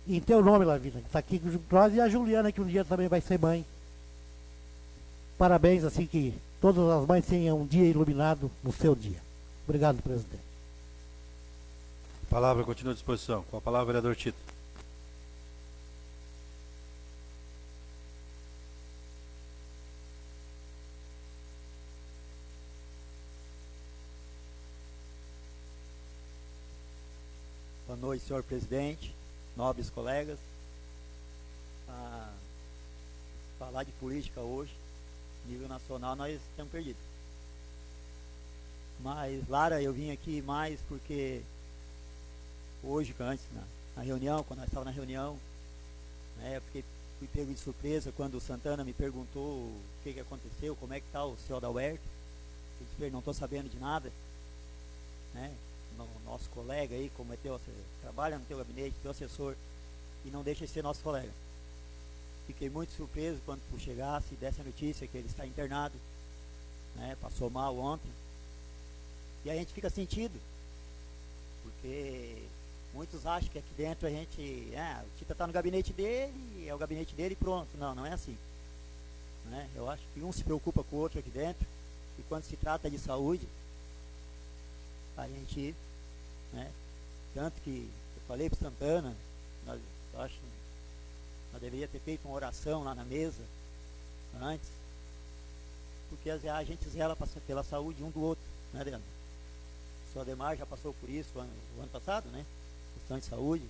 E em teu nome, Lavina, que está aqui com nós, e a Juliana, que um dia também vai ser mãe. Parabéns, assim, que todas as mães tenham um dia iluminado no seu dia. Obrigado, presidente. A palavra continua à disposição. Com a palavra, vereador Tito. Boa noite, senhor presidente, nobres colegas. Falar de política hoje, nível nacional, nós estamos perdidos. Mas, Lara, eu vim aqui mais porque hoje, antes, na reunião, quando nós estávamos na reunião, né, porque fui pego de surpresa quando o Santana me perguntou o que aconteceu, como é que está o senhor da UERT. Eu disse, não estou sabendo de nada, né? Nosso colega aí, como é teu, trabalha no teu gabinete, teu assessor, e não deixa de ser nosso colega. Fiquei muito surpreso quando tu chegasse e desse a notícia que ele está internado, né, passou mal ontem. E a gente fica sentido, porque muitos acham que aqui dentro a gente, o Tita está no gabinete dele, é o gabinete dele e pronto. Não, não é assim, né? Eu acho que um se preocupa com o outro aqui dentro, e quando se trata de saúde, a gente, né, tanto que eu falei para o Santana, eu acho que nós deveríamos ter feito uma oração lá na mesa antes, porque a gente zela pela saúde um do outro, né, Adriano? O senhor Ademar já passou por isso o ano passado, né? Questão de saúde,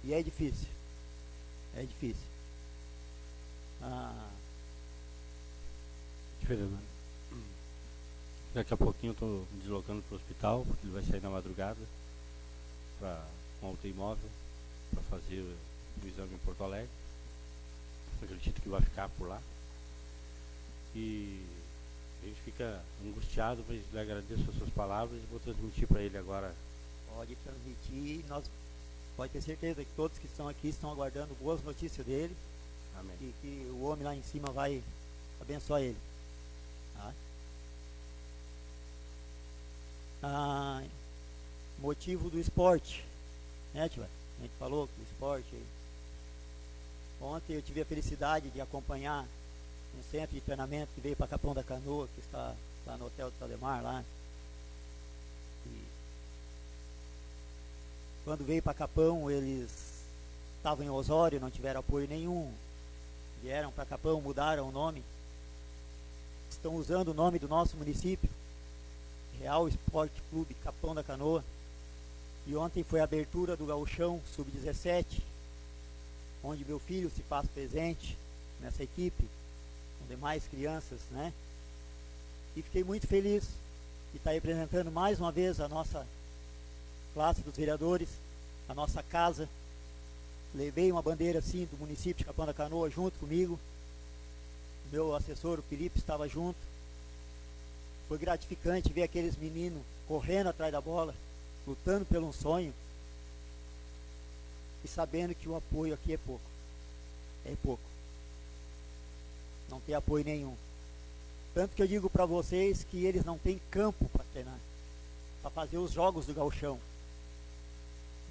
e é difícil, Fernando, daqui a pouquinho eu estou me deslocando para o hospital, porque ele vai sair na madrugada com alta imóvel para fazer o exame em Porto Alegre. Eu acredito que vai ficar por lá. E A gente fica angustiado, mas lhe agradeço as suas palavras e vou transmitir para ele agora. Pode transmitir, e nós pode ter certeza que todos que estão aqui estão aguardando boas notícias dele. Amém. Que o homem lá em cima vai abençoar ele. Tá? Motivo do esporte, né, tio? A gente falou que o esporte. Ontem eu tive a felicidade de acompanhar um centro de treinamento que veio para Capão da Canoa, que está lá no Hotel do Taldemar, lá. E quando veio para Capão, eles estavam em Osório, não tiveram apoio nenhum. Vieram para Capão, mudaram o nome. Estão usando o nome do nosso município, Real Esporte Clube Capão da Canoa. E ontem foi a abertura do Gauchão Sub-17, onde meu filho se faz presente nessa equipe, com demais crianças, né? E fiquei muito feliz de estar representando mais uma vez a nossa classe dos vereadores, a nossa casa. Levei uma bandeira assim do município de Capão da Canoa junto comigo. Meu assessor, o Felipe, estava junto. Foi gratificante ver aqueles meninos correndo atrás da bola, lutando pelo um sonho e sabendo que o apoio aqui é pouco. É pouco. Não tem apoio nenhum. Tanto que eu digo para vocês que eles não têm campo para treinar, para fazer os jogos do gauchão.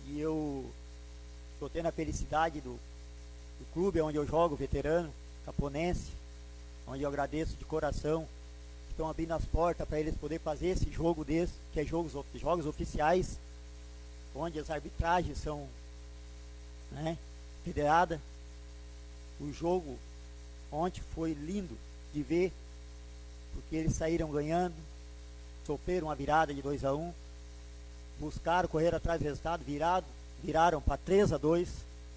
E eu estou tendo a felicidade do clube onde eu jogo, veterano, caponense, onde eu agradeço de coração. Estão abrindo as portas para eles poderem fazer esse jogo desse, que é jogos oficiais, onde as arbitragens são, né, federadas. O jogo ontem foi lindo de ver, porque eles saíram ganhando, sofreram uma virada de 2-1, buscaram, correram atrás do resultado, viraram para 3-2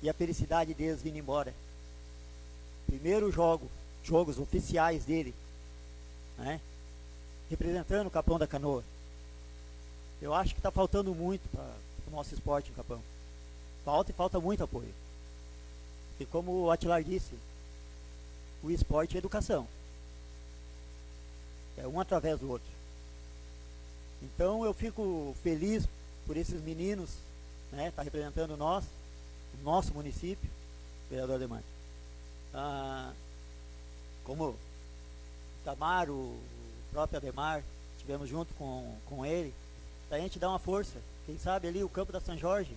e a felicidade deles vindo embora. Primeiro jogos oficiais dele, né? Representando o Capão da Canoa. Eu acho que está faltando muito para o nosso esporte em Capão. Falta muito apoio. E como o Atilar disse, o esporte é educação. É um através do outro. Então eu fico feliz por esses meninos, né? Tá representando nós, o nosso município, vereador Ademar. Como o Tamar, o próprio Ademar, estivemos junto com ele, para a gente dar uma força. Quem sabe ali o campo da São Jorge,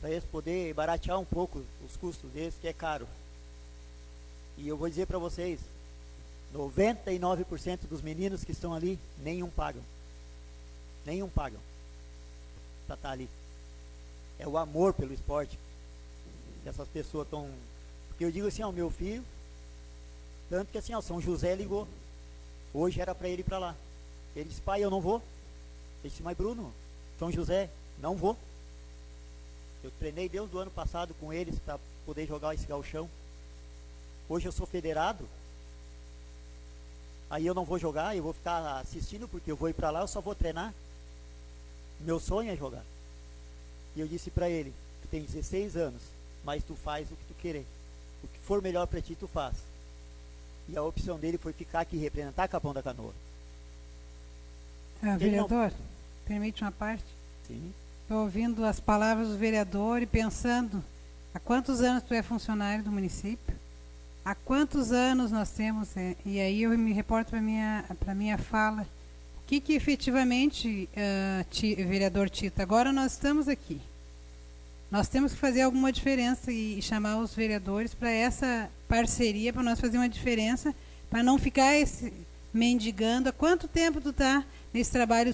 para eles poderem baratear um pouco os custos deles, que é caro. E eu vou dizer para vocês, 99% dos meninos que estão ali, nenhum pagam. Nenhum pagam para estar ali. É o amor pelo esporte. Essas pessoas estão... Porque eu digo assim, ó, meu filho, tanto que assim, ó, São José ligou. Hoje era para ele ir para lá. Ele disse, pai, eu não vou. Eu disse, mas Bruno, São José, não vou. Eu treinei desde o ano passado com eles para poder jogar esse gauchão. Hoje eu sou federado. Aí eu não vou jogar, eu vou ficar assistindo porque eu vou ir para lá, eu só vou treinar. Meu sonho é jogar. E eu disse para ele, tu tem 16 anos, mas tu faz o que tu querer. O que for melhor para ti, tu faz. E a opção dele foi ficar aqui, representar Capão da Canoa. Vereador, permite uma parte? Sim. Estou ouvindo as palavras do vereador e pensando, há quantos anos tu é funcionário do município? Há quantos anos nós temos? E aí eu me reporto para minha fala. O que efetivamente, vereador Tito, agora nós estamos aqui. Nós temos que fazer alguma diferença e chamar os vereadores para essa parceria, para nós fazer uma diferença, para não ficar mendigando. Há quanto tempo tu está nesse trabalho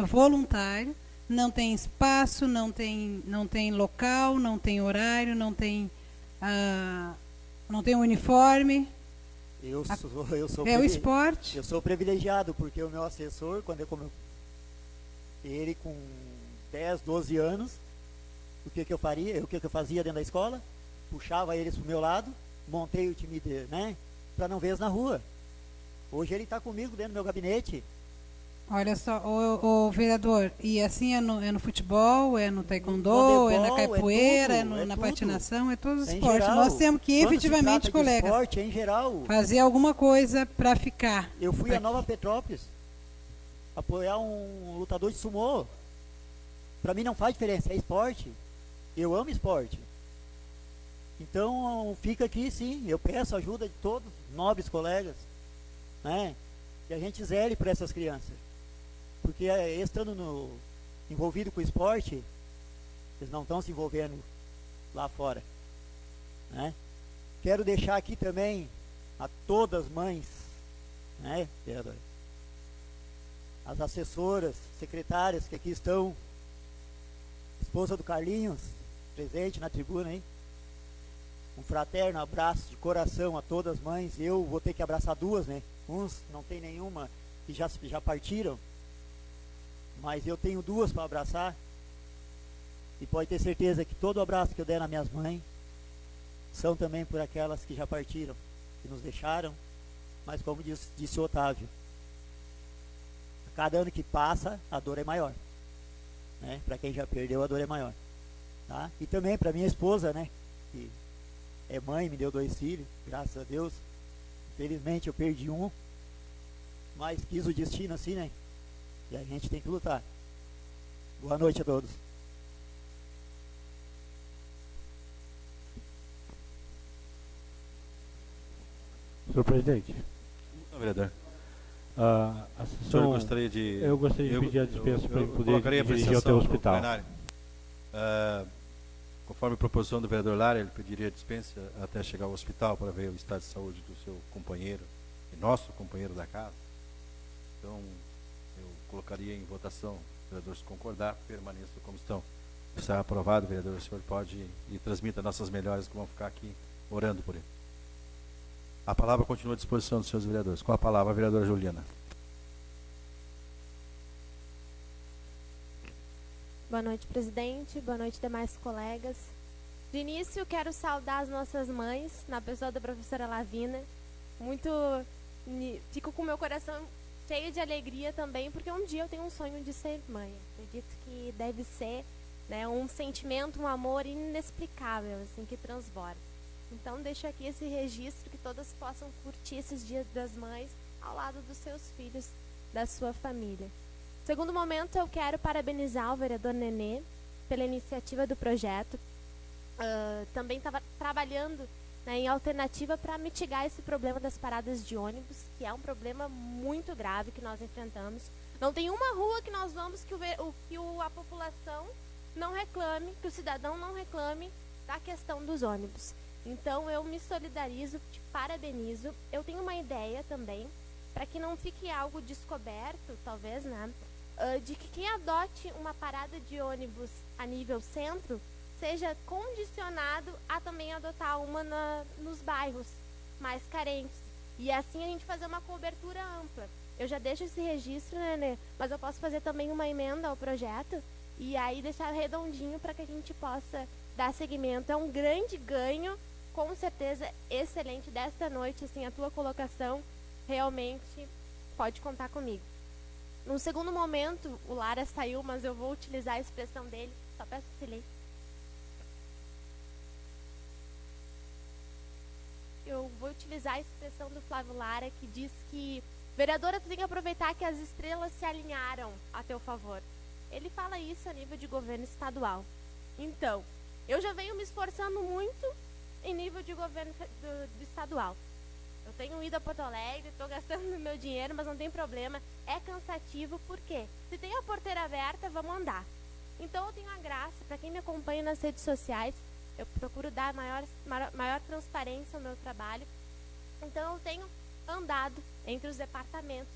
voluntário? Não tem espaço, não tem local, não tem horário, não tem uniforme. Eu sou o esporte. Eu sou privilegiado, porque o meu assessor, ele com 10, 12 anos, o que eu fazia dentro da escola? Puxava eles pro meu lado, montei o time dele, né? Para não ver eles na rua. Hoje ele está comigo dentro do meu gabinete, Olha só, o vereador, e assim é no futebol, é no taekwondo, é na capoeira, na tudo. patinação, é todos os Em esportes. geral, Nós temos que quando se efetivamente, trata de colegas, esporte, em geral, fazer alguma coisa para ficar. eu fui a Nova Petrópolis apoiar um lutador de sumô. Para mim não faz diferença, é esporte. Eu amo esporte. Então fica aqui, sim, eu peço ajuda de todos, nobres colegas, né? Que a gente zele por essas crianças. Porque estando envolvido com o esporte, eles não estão se envolvendo lá fora, né? Quero deixar aqui também a todas as mães, né, vereadora? As assessoras, secretárias que aqui estão, esposa do Carlinhos, presente na tribuna, hein? Um fraterno abraço de coração a todas as mães. Eu vou ter que abraçar duas, né? Uns não tem nenhuma que já partiram, mas eu tenho duas para abraçar. E pode ter certeza que todo abraço que eu der nas minhas mães são também por aquelas que já partiram, que nos deixaram. Mas como disse o Otávio, a cada ano que passa, a dor é maior, né? Para quem já perdeu, a dor é maior, tá? E também para minha esposa, né, que é mãe, me deu 2 filhos, graças a Deus. Infelizmente eu perdi um, mas quis o destino assim, né? E a gente tem que lutar. Boa noite a todos. Senhor presidente, Vereador. a O senhor sessão, gostaria de... eu gostaria de pedir a dispensa para ele poder colocaria a dirigir até apreciação o no hospital. plenário. Conforme a proposição do vereador Lara, ele pediria a dispensa até chegar ao hospital para ver o estado de saúde do seu companheiro, e nosso companheiro da casa. Então, eu colocaria em votação, vereador, se concordar, permaneça como estão. Se está aprovado, vereador, o senhor pode e transmita nossas melhores que vão ficar aqui orando por ele. A palavra continua à disposição dos senhores vereadores. Com a palavra, a vereadora Juliana. Boa noite, presidente. Boa noite, demais colegas. De início, quero saudar as nossas mães, na pessoa da professora Lavina. Fico com o meu coração cheio de alegria também, porque um dia eu tenho um sonho de ser mãe. Acredito que deve ser, né, um sentimento, um amor inexplicável, assim, que transborda. Então, deixo aqui esse registro que todas possam curtir esses dias das mães ao lado dos seus filhos, da sua família. Segundo momento, eu quero parabenizar o vereador Nenê pela iniciativa do projeto. Também estava trabalhando, né, em alternativa para mitigar esse problema das paradas de ônibus, que é um problema muito grave que nós enfrentamos. Não tem uma rua que nós vamos que a população não reclame, que o cidadão não reclame da questão dos ônibus. Então, eu me solidarizo, te parabenizo. Eu tenho uma ideia também, para que não fique algo descoberto, talvez, né? De que quem adote uma parada de ônibus a nível centro seja condicionado a também adotar uma nos bairros mais carentes. E assim a gente fazer uma cobertura ampla. Eu já deixo esse registro, né, mas eu posso fazer também uma emenda ao projeto e aí deixar redondinho para que a gente possa dar seguimento. É um grande ganho, com certeza excelente desta noite, assim, a tua colocação realmente pode contar comigo. No segundo momento, o Lara saiu, mas eu vou utilizar a expressão dele, só peço silêncio. Eu vou utilizar a expressão do Flávio Lara, que diz que, vereadora, tu tem que aproveitar que as estrelas se alinharam a teu favor. Ele fala isso a nível de governo estadual. Então, eu já venho me esforçando muito em nível de governo do estadual. Eu tenho ido a Porto Alegre, estou gastando meu dinheiro, mas não tem problema. É cansativo, por quê? Se tem a porteira aberta, vamos andar. Então, eu tenho a graça, para quem me acompanha nas redes sociais, eu procuro dar maior transparência ao meu trabalho. Então, eu tenho andado entre os departamentos,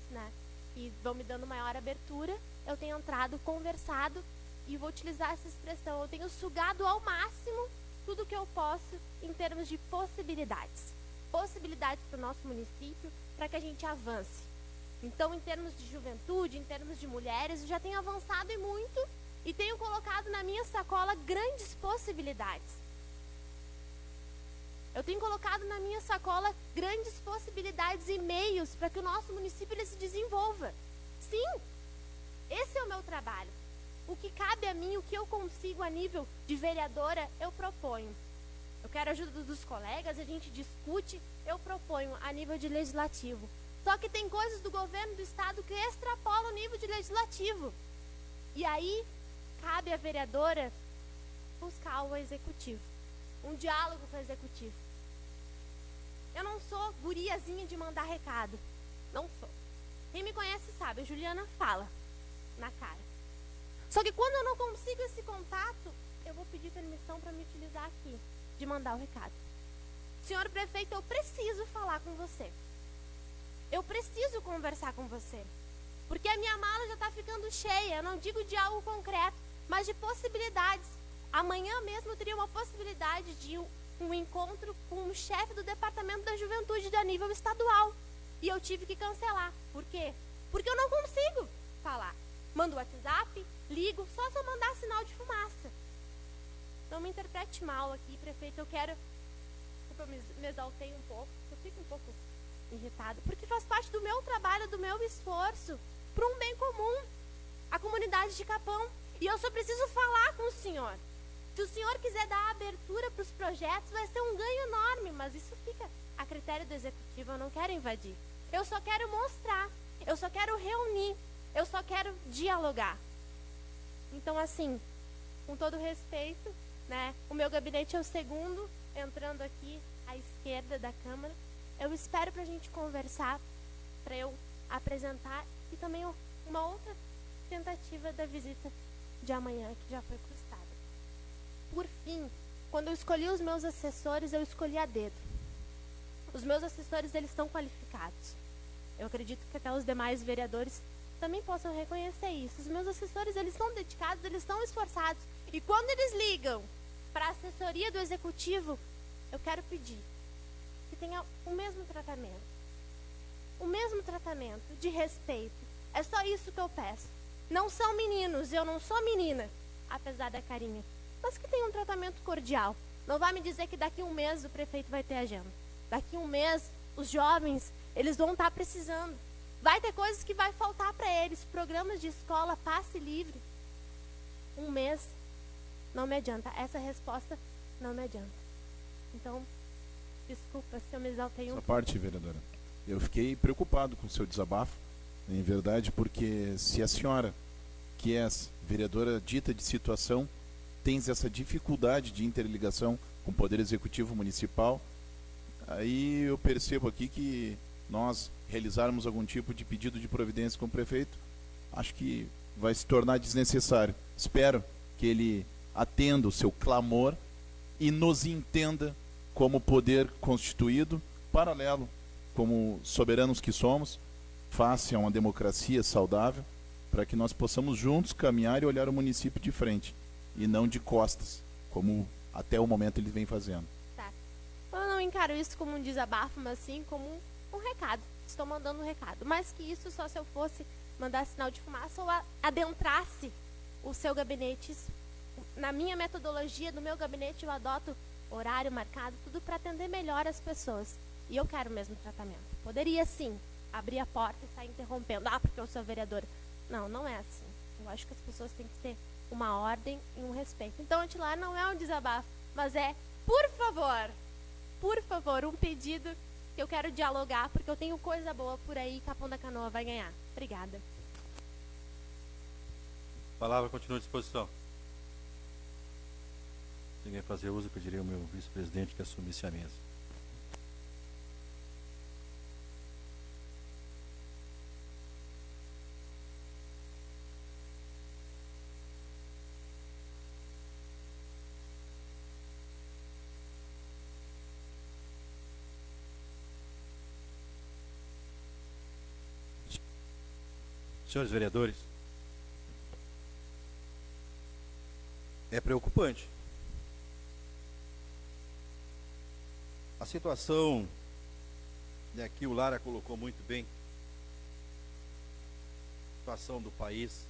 né, que vão me dando maior abertura. Eu tenho entrado, conversado, e vou utilizar essa expressão. Eu tenho sugado ao máximo tudo que eu posso em termos de possibilidades. Possibilidades para o nosso município, para que a gente avance. Então, em termos de juventude, em termos de mulheres, eu já tenho avançado e muito, e tenho colocado na minha sacola grandes possibilidades. Eu tenho colocado na minha sacola grandes possibilidades e meios para que o nosso município ele se desenvolva. trabalho. O que cabe a mim, o que eu consigo a nível de vereadora, eu proponho. Eu quero a ajuda dos colegas, a gente discute, eu proponho a nível de legislativo. Só que tem coisas do governo do estado que extrapolam o nível de legislativo. E aí, cabe à vereadora buscar o executivo. Um diálogo com o executivo. Eu não sou guriazinha de mandar recado. Não sou. Quem me conhece sabe, a Juliana fala na cara. Só que quando eu não consigo esse contato, eu vou pedir permissão para me utilizar aqui, de mandar o recado. Senhor prefeito, eu preciso falar com você. Eu preciso conversar com você. Porque a minha mala já está ficando cheia. Eu não digo de algo concreto, mas de possibilidades. Amanhã mesmo eu teria uma possibilidade de um encontro com o chefe do Departamento da Juventude a nível estadual. E eu tive que cancelar. Por quê? Porque eu não consigo falar. Mando WhatsApp, ligo, só se eu mandar sinal de fumaça. Não me interprete mal aqui, prefeito. Eu quero... Eu me exaltei um pouco. Eu fico um pouco irritada. Porque faz parte do meu trabalho, do meu esforço. Para um bem comum. A comunidade de Capão. E eu só preciso falar com o senhor. Se o senhor quiser dar abertura para os projetos, vai ser um ganho enorme. Mas isso fica a critério do executivo. Eu não quero invadir. Eu só quero mostrar. Eu só quero reunir. Eu só quero dialogar. Então, assim, com todo respeito, né? O meu gabinete é o segundo, entrando aqui à esquerda da Câmara. Eu espero para a gente conversar, para eu apresentar, e também uma outra tentativa da visita de amanhã, que já foi custada. Por fim, quando eu escolhi os meus assessores, eu escolhi a dedo. Os meus assessores, eles são qualificados. Eu acredito que até os demais vereadores também possam reconhecer isso. Os meus assessores, eles são dedicados, eles são esforçados. E quando eles ligam para a assessoria do executivo, eu quero pedir que tenha o mesmo tratamento. O mesmo tratamento de respeito. É só isso que eu peço. Não são meninos, eu não sou menina, apesar da carinha. Mas que tenha um tratamento cordial. Não vai me dizer que daqui a um mês o prefeito vai ter agenda. Daqui a um mês, os jovens, eles vão estar precisando. Vai ter coisas que vai faltar para eles. Programas de escola, passe livre. Um mês não me adianta. Essa resposta não me adianta. Então, desculpa se eu me exaltei um pouco. Essa parte, vereadora. Eu fiquei preocupado com o seu desabafo, em verdade, porque se a senhora, que é vereadora dita de situação, tens essa dificuldade de interligação com o Poder Executivo Municipal, aí eu percebo aqui que nós realizarmos algum tipo de pedido de providência com o prefeito, acho que vai se tornar desnecessário. Espero que ele atenda o seu clamor e nos entenda como poder constituído, paralelo, como soberanos que somos, face a uma democracia saudável, para que nós possamos juntos caminhar e olhar o município de frente, e não de costas, como até o momento ele vem fazendo. Tá. Eu não encaro isso como um desabafo, mas sim como um recado. Estou mandando um recado. Mais que isso, só se eu fosse mandar sinal de fumaça ou adentrasse o seu gabinete. Na minha metodologia, do meu gabinete, eu adoto horário marcado, tudo para atender melhor as pessoas. E eu quero o mesmo tratamento. Poderia, sim, abrir a porta e sair interrompendo. Ah, porque eu sou vereadora. Não, não é assim. Eu acho que as pessoas têm que ter uma ordem e um respeito. Então, Atilar, não é um desabafo, mas é, por favor, um pedido que eu quero dialogar, porque eu tenho coisa boa por aí e Capão da Canoa vai ganhar. Obrigada. A palavra continua à disposição. Se ninguém fazer uso, eu pediria ao meu vice-presidente que assumisse a mesa. Senhores vereadores, é preocupante. A situação, e aqui o Lara colocou muito bem, a situação do país,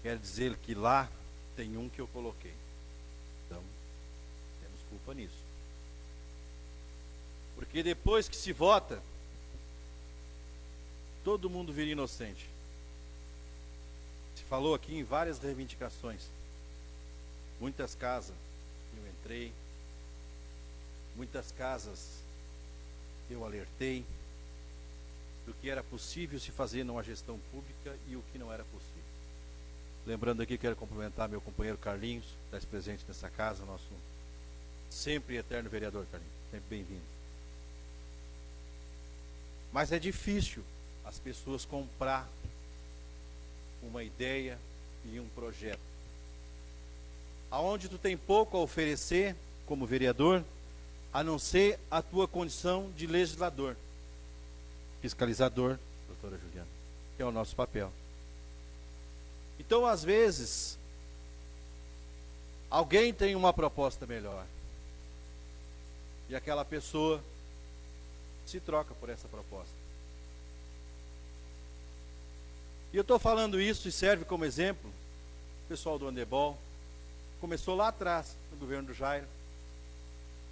quer dizer que lá tem um que eu coloquei. Então, temos culpa nisso. Porque depois que se vota, todo mundo vira inocente. falou aqui em várias reivindicações. Muitas casas eu entrei, muitas casas eu alertei do que era possível se fazer numa gestão pública e o que não era possível. Lembrando aqui, quero cumprimentar meu companheiro Carlinhos, que está presente nessa casa, nosso sempre eterno vereador Carlinhos, sempre bem-vindo. Mas é difícil as pessoas comprar uma ideia e um projeto. Aonde tu tem pouco a oferecer como vereador, a não ser a tua condição de legislador, fiscalizador, doutora Juliana, que é o nosso papel. Então, às vezes, alguém tem uma proposta melhor e aquela pessoa se troca por essa proposta. E eu estou falando isso e serve como exemplo. O pessoal do handebol começou lá atrás, no governo do Jairo,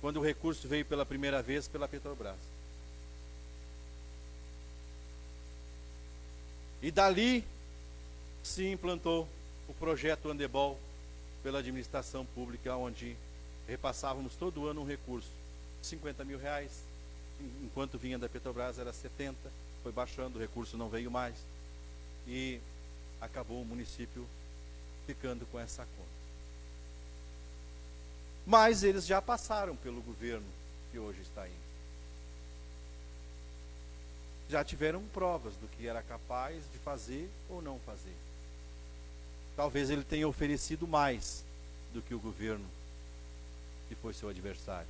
quando o recurso veio pela primeira vez pela Petrobras. E dali se implantou o projeto handebol pela administração pública, onde repassávamos todo ano um recurso, 50 mil reais, enquanto vinha da Petrobras era 70, foi baixando, o recurso não veio mais, e acabou o município ficando com essa conta. Mas eles já passaram pelo governo que hoje está aí. Já tiveram provas do que era capaz de fazer ou não fazer. Talvez ele tenha oferecido mais do que o governo que foi seu adversário.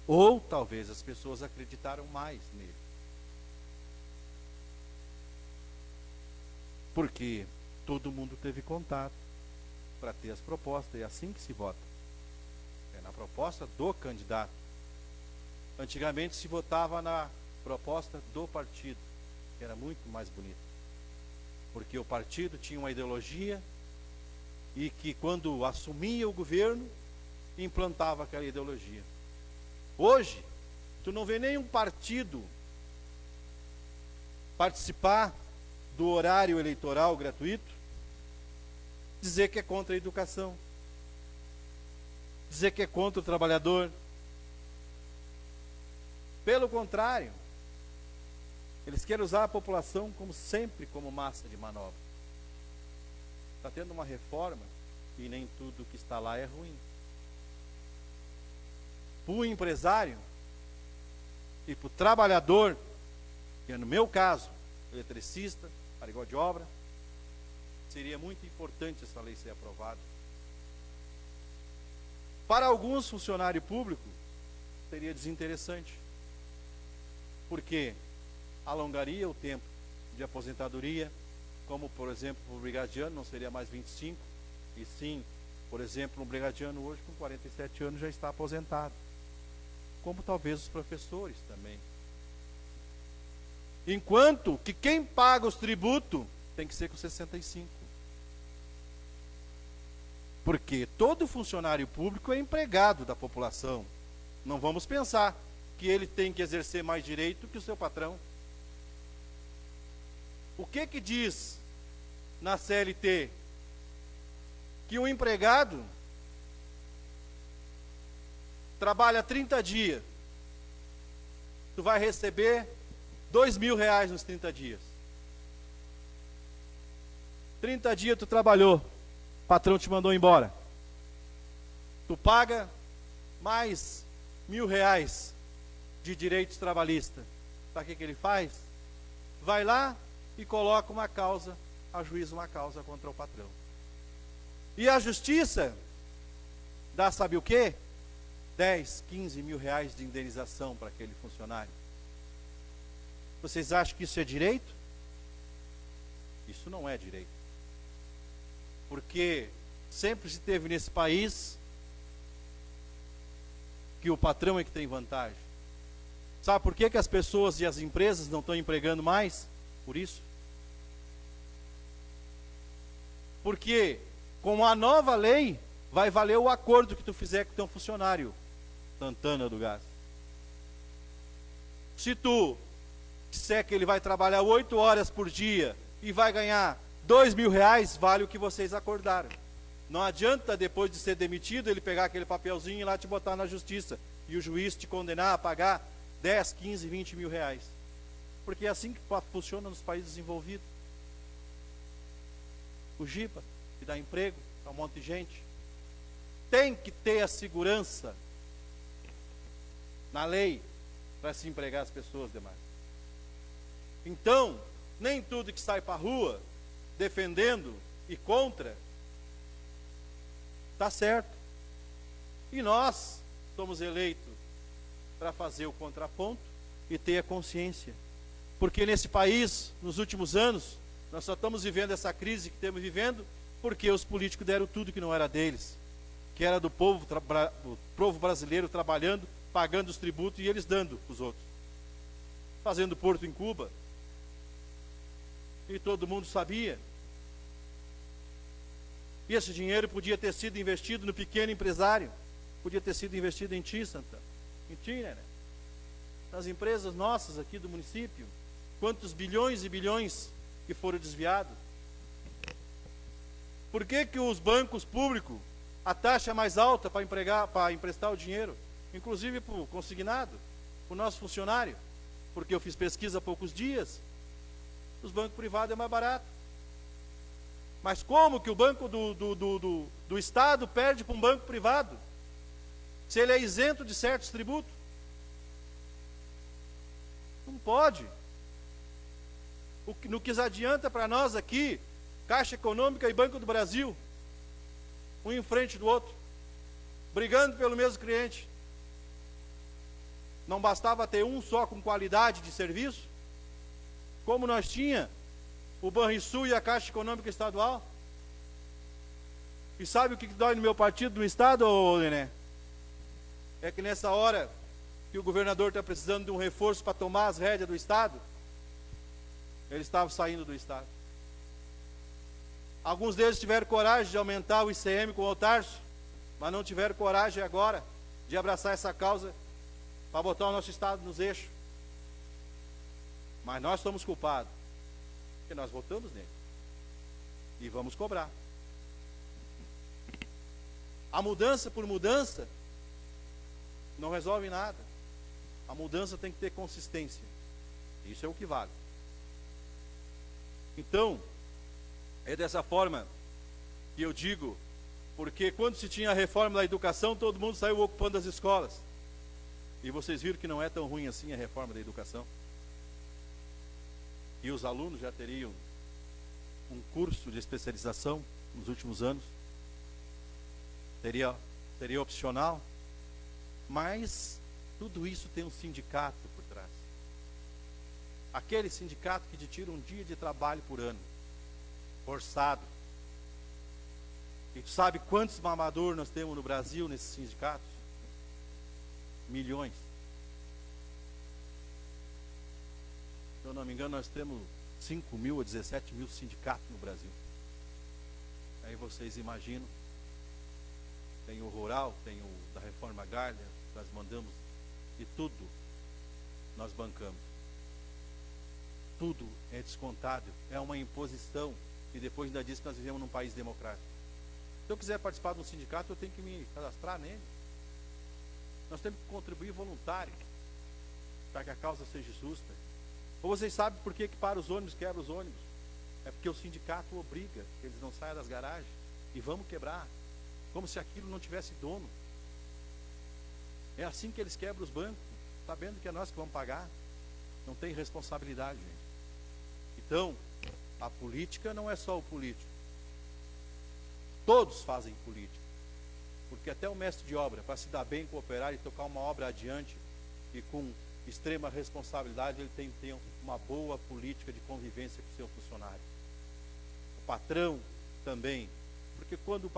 Ou talvez as pessoas acreditaram mais nele. Porque todo mundo teve contato para ter as propostas, é assim que se vota. É na proposta do candidato. Antigamente se votava na proposta do partido, que era muito mais bonito. Porque o partido tinha uma ideologia e que quando assumia o governo, implantava aquela ideologia. Hoje, tu não vê nenhum partido participar do horário eleitoral gratuito, dizer que é contra a educação, dizer que é contra o trabalhador. Pelo contrário, eles querem usar a população como sempre como massa de manobra. Está tendo uma reforma e nem tudo que está lá é ruim. Para o empresário e para o trabalhador, que é no meu caso, eletricista, parigó de obra, seria muito importante essa lei ser aprovada. Para alguns funcionários públicos, seria desinteressante, porque alongaria o tempo de aposentadoria, como, por exemplo, o brigadiano não seria mais 25, e sim, por exemplo, um brigadiano hoje com 47 anos já está aposentado, como talvez os professores também. Enquanto que quem paga os tributos tem que ser com 65. Porque todo funcionário público é empregado da população. Não vamos pensar que ele tem que exercer mais direito que o seu patrão. O que diz na CLT? Que o empregado trabalha 30 dias, tu vai receber 2 mil reais nos 30 dias. 30 dias tu trabalhou, o patrão te mandou embora. Tu paga mais 1.000 reais de direitos trabalhistas. Sabe o que ele faz? Vai lá e coloca uma causa, ajuiza uma causa contra o patrão. E a justiça dá sabe o quê? 10, 15 mil reais de indenização para aquele funcionário. Vocês acham que isso é direito? Isso não é direito. Porque sempre se teve nesse país que o patrão é que tem vantagem. Sabe por que as pessoas e as empresas não estão empregando mais? Por isso. Porque com a nova lei vai valer o acordo que tu fizer com o teu funcionário, Santana do Gás. Se tu disser que ele vai trabalhar 8 horas por dia e vai ganhar R$ 2.000 vale o que vocês acordaram. Não adianta, depois de ser demitido, ele pegar aquele papelzinho e lá te botar na justiça. E o juiz te condenar a pagar 10, 15, 20 mil reais. Porque é assim que funciona nos países desenvolvidos. O GIPA, que dá emprego a um monte de gente, tem que ter a segurança na lei para se empregar as pessoas demais. Então, nem tudo que sai para a rua defendendo e contra está certo. E nós somos eleitos para fazer o contraponto e ter a consciência. Porque nesse país, nos últimos anos, nós só estamos vivendo essa crise que estamos vivendo porque os políticos deram tudo que não era deles, que era do povo brasileiro trabalhando, pagando os tributos e eles dando para os outros. Fazendo porto em Cuba. E todo mundo sabia. E esse dinheiro podia ter sido investido no pequeno empresário, podia ter sido investido em ti, Santana, em ti, né? Nas empresas nossas aqui do município. Quantos bilhões e bilhões que foram desviados? Por que que os bancos públicos, a taxa é mais alta para emprestar o dinheiro, inclusive para o consignado, para o nosso funcionário? Porque eu fiz pesquisa há poucos dias, os bancos privados é mais barato. Mas como que o banco do Estado perde para um banco privado? Se ele é isento de certos tributos? Não pode. No que adianta para nós aqui, Caixa Econômica e Banco do Brasil, um em frente do outro, brigando pelo mesmo cliente. Não bastava ter um só com qualidade de serviço? Como nós tinha o Banrisul e a Caixa Econômica Estadual? E sabe o que dói no meu partido, no Estado, ô Nené? É que nessa hora que o governador está precisando de um reforço para tomar as rédeas do Estado, ele estava saindo do Estado. Alguns deles tiveram coragem de aumentar o ICM com o Tarso, mas não tiveram coragem agora de abraçar essa causa para botar o nosso Estado nos eixos. Mas nós somos culpados, porque nós votamos nele. E vamos cobrar. A mudança por mudança não resolve nada. A mudança tem que ter consistência. Isso é o que vale. Então, é dessa forma que eu digo, porque quando se tinha a reforma da educação, todo mundo saiu ocupando as escolas. E vocês viram que não é tão ruim assim a reforma da educação. E os alunos já teriam um curso de especialização nos últimos anos. Seria opcional. Mas tudo isso tem um sindicato por trás. Aquele sindicato que te tira um dia de trabalho por ano, forçado. E tu sabe quantos mamadores nós temos no Brasil nesses sindicatos? Milhões. Se eu não me engano, nós temos 5 mil a 17 mil sindicatos no Brasil. Aí vocês imaginam, tem o rural, tem o da reforma agrária, nós mandamos, e tudo nós bancamos. Tudo é descontado, é uma imposição, e depois ainda diz que nós vivemos num país democrático. Se eu quiser participar de um sindicato, eu tenho que me cadastrar nele. Nós temos que contribuir voluntário, para que a causa seja justa. Ou vocês sabem por que para os ônibus, quebra os ônibus? É porque o sindicato obriga que eles não saiam das garagens, e vamos quebrar, como se aquilo não tivesse dono. É assim que eles quebram os bancos, sabendo que é nós que vamos pagar. Não tem responsabilidade, gente. Então, a política não é só o político. Todos fazem política. Porque até o mestre de obra, para se dar bem com o operário e tocar uma obra adiante, e com extrema responsabilidade, ele tem que ter uma boa política de convivência com o seu funcionário. O patrão também. Porque quando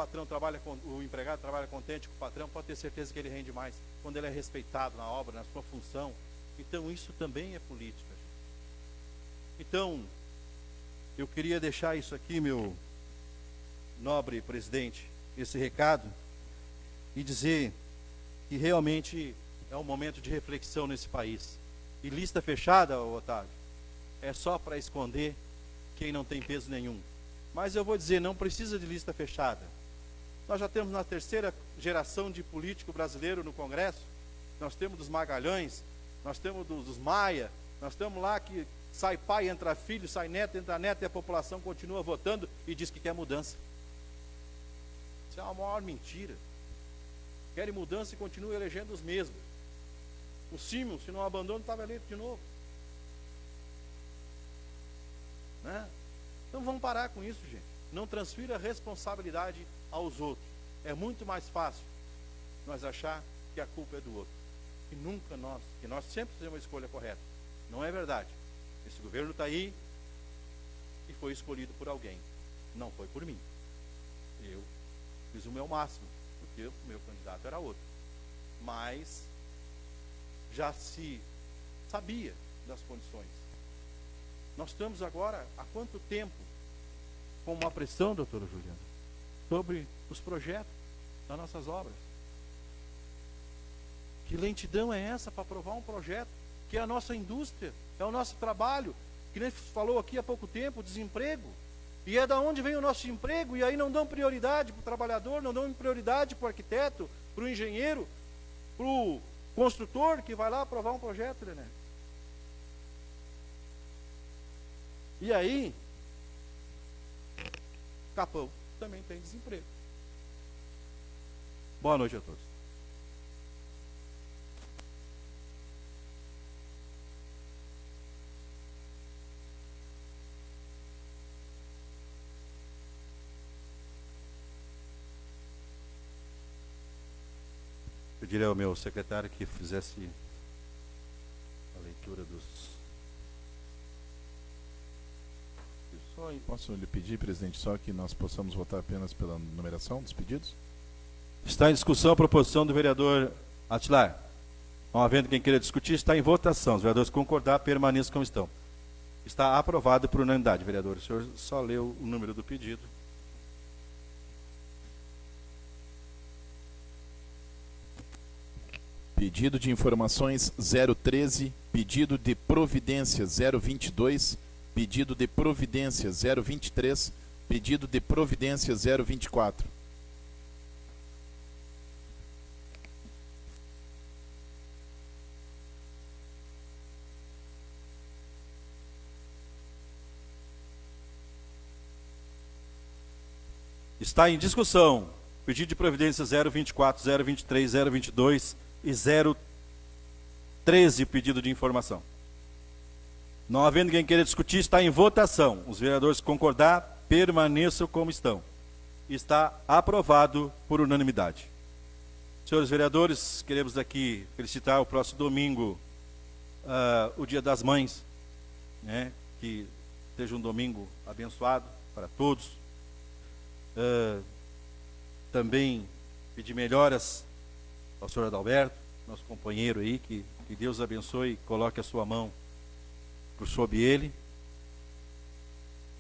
o empregado trabalha contente com o patrão, pode ter certeza que ele rende mais. Quando ele é respeitado na obra, na sua função. Então isso também é política. Gente. Então, eu queria deixar isso aqui, meu nobre presidente, esse recado, e dizer que realmente é um momento de reflexão nesse país. E lista fechada, Otávio, é só para esconder quem não tem peso nenhum. Mas eu vou dizer, não precisa de lista fechada. Nós já temos na terceira geração de político brasileiro no Congresso, nós temos dos Magalhães, nós temos dos Maia, nós temos lá que sai pai, entra filho, sai neto, entra neto, e a população continua votando e diz que quer mudança. Isso é uma maior mentira. Querem mudança e continuam elegendo os mesmos. O Simon, se não abandona, estava eleito de novo. Né? Então vamos parar com isso, gente. Não transfira a responsabilidade aos outros. É muito mais fácil nós achar que a culpa é do outro. E nunca nós, que nós sempre fizemos a escolha correta. Não é verdade. Esse governo está aí e foi escolhido por alguém. Não foi por mim. Eu fiz o meu máximo, porque o meu candidato era outro. Mas já se sabia das condições. Nós estamos agora, há quanto tempo, com uma pressão, doutora Juliana, sobre os projetos das nossas obras. Que lentidão é essa para aprovar um projeto que é a nossa indústria, é o nosso trabalho, que nem falou aqui há pouco tempo, desemprego. E é da onde vem o nosso emprego, e aí não dão prioridade para o trabalhador, não dão prioridade para o arquiteto, para o engenheiro, para o construtor que vai lá aprovar um projeto, né? E aí, Capão também tem desemprego. Boa noite a todos. Pediria ao meu secretário que fizesse a leitura dos... Posso lhe pedir, presidente, só que nós possamos votar apenas pela numeração dos pedidos? Está em discussão a proposição do vereador Atilar. Não havendo quem queira discutir, está em votação. Os vereadores concordar, permaneçam como estão. Está aprovado por unanimidade, vereador. O senhor só leu o número do pedido. Pedido de informações 013, pedido de providência 022, pedido de providência 023, pedido de providência 024. Está em discussão pedido de providência 024, 023, 022 e 013, pedido de informação. Não havendo quem queira discutir, está em votação. Os vereadores concordar, permaneçam como estão. Está aprovado por unanimidade. Senhores vereadores, queremos aqui felicitar o próximo domingo, o Dia das Mães, né? Que seja um domingo abençoado para todos. Também pedir melhoras ao senhor Adalberto, nosso companheiro aí, que Deus abençoe e coloque a sua mão sob ele.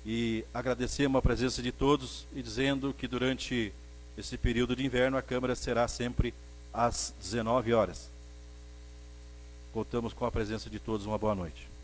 E agradecemos a presença de todos e dizendo que durante esse período de inverno a Câmara será sempre às 19 horas. Contamos com a presença de todos. Uma boa noite.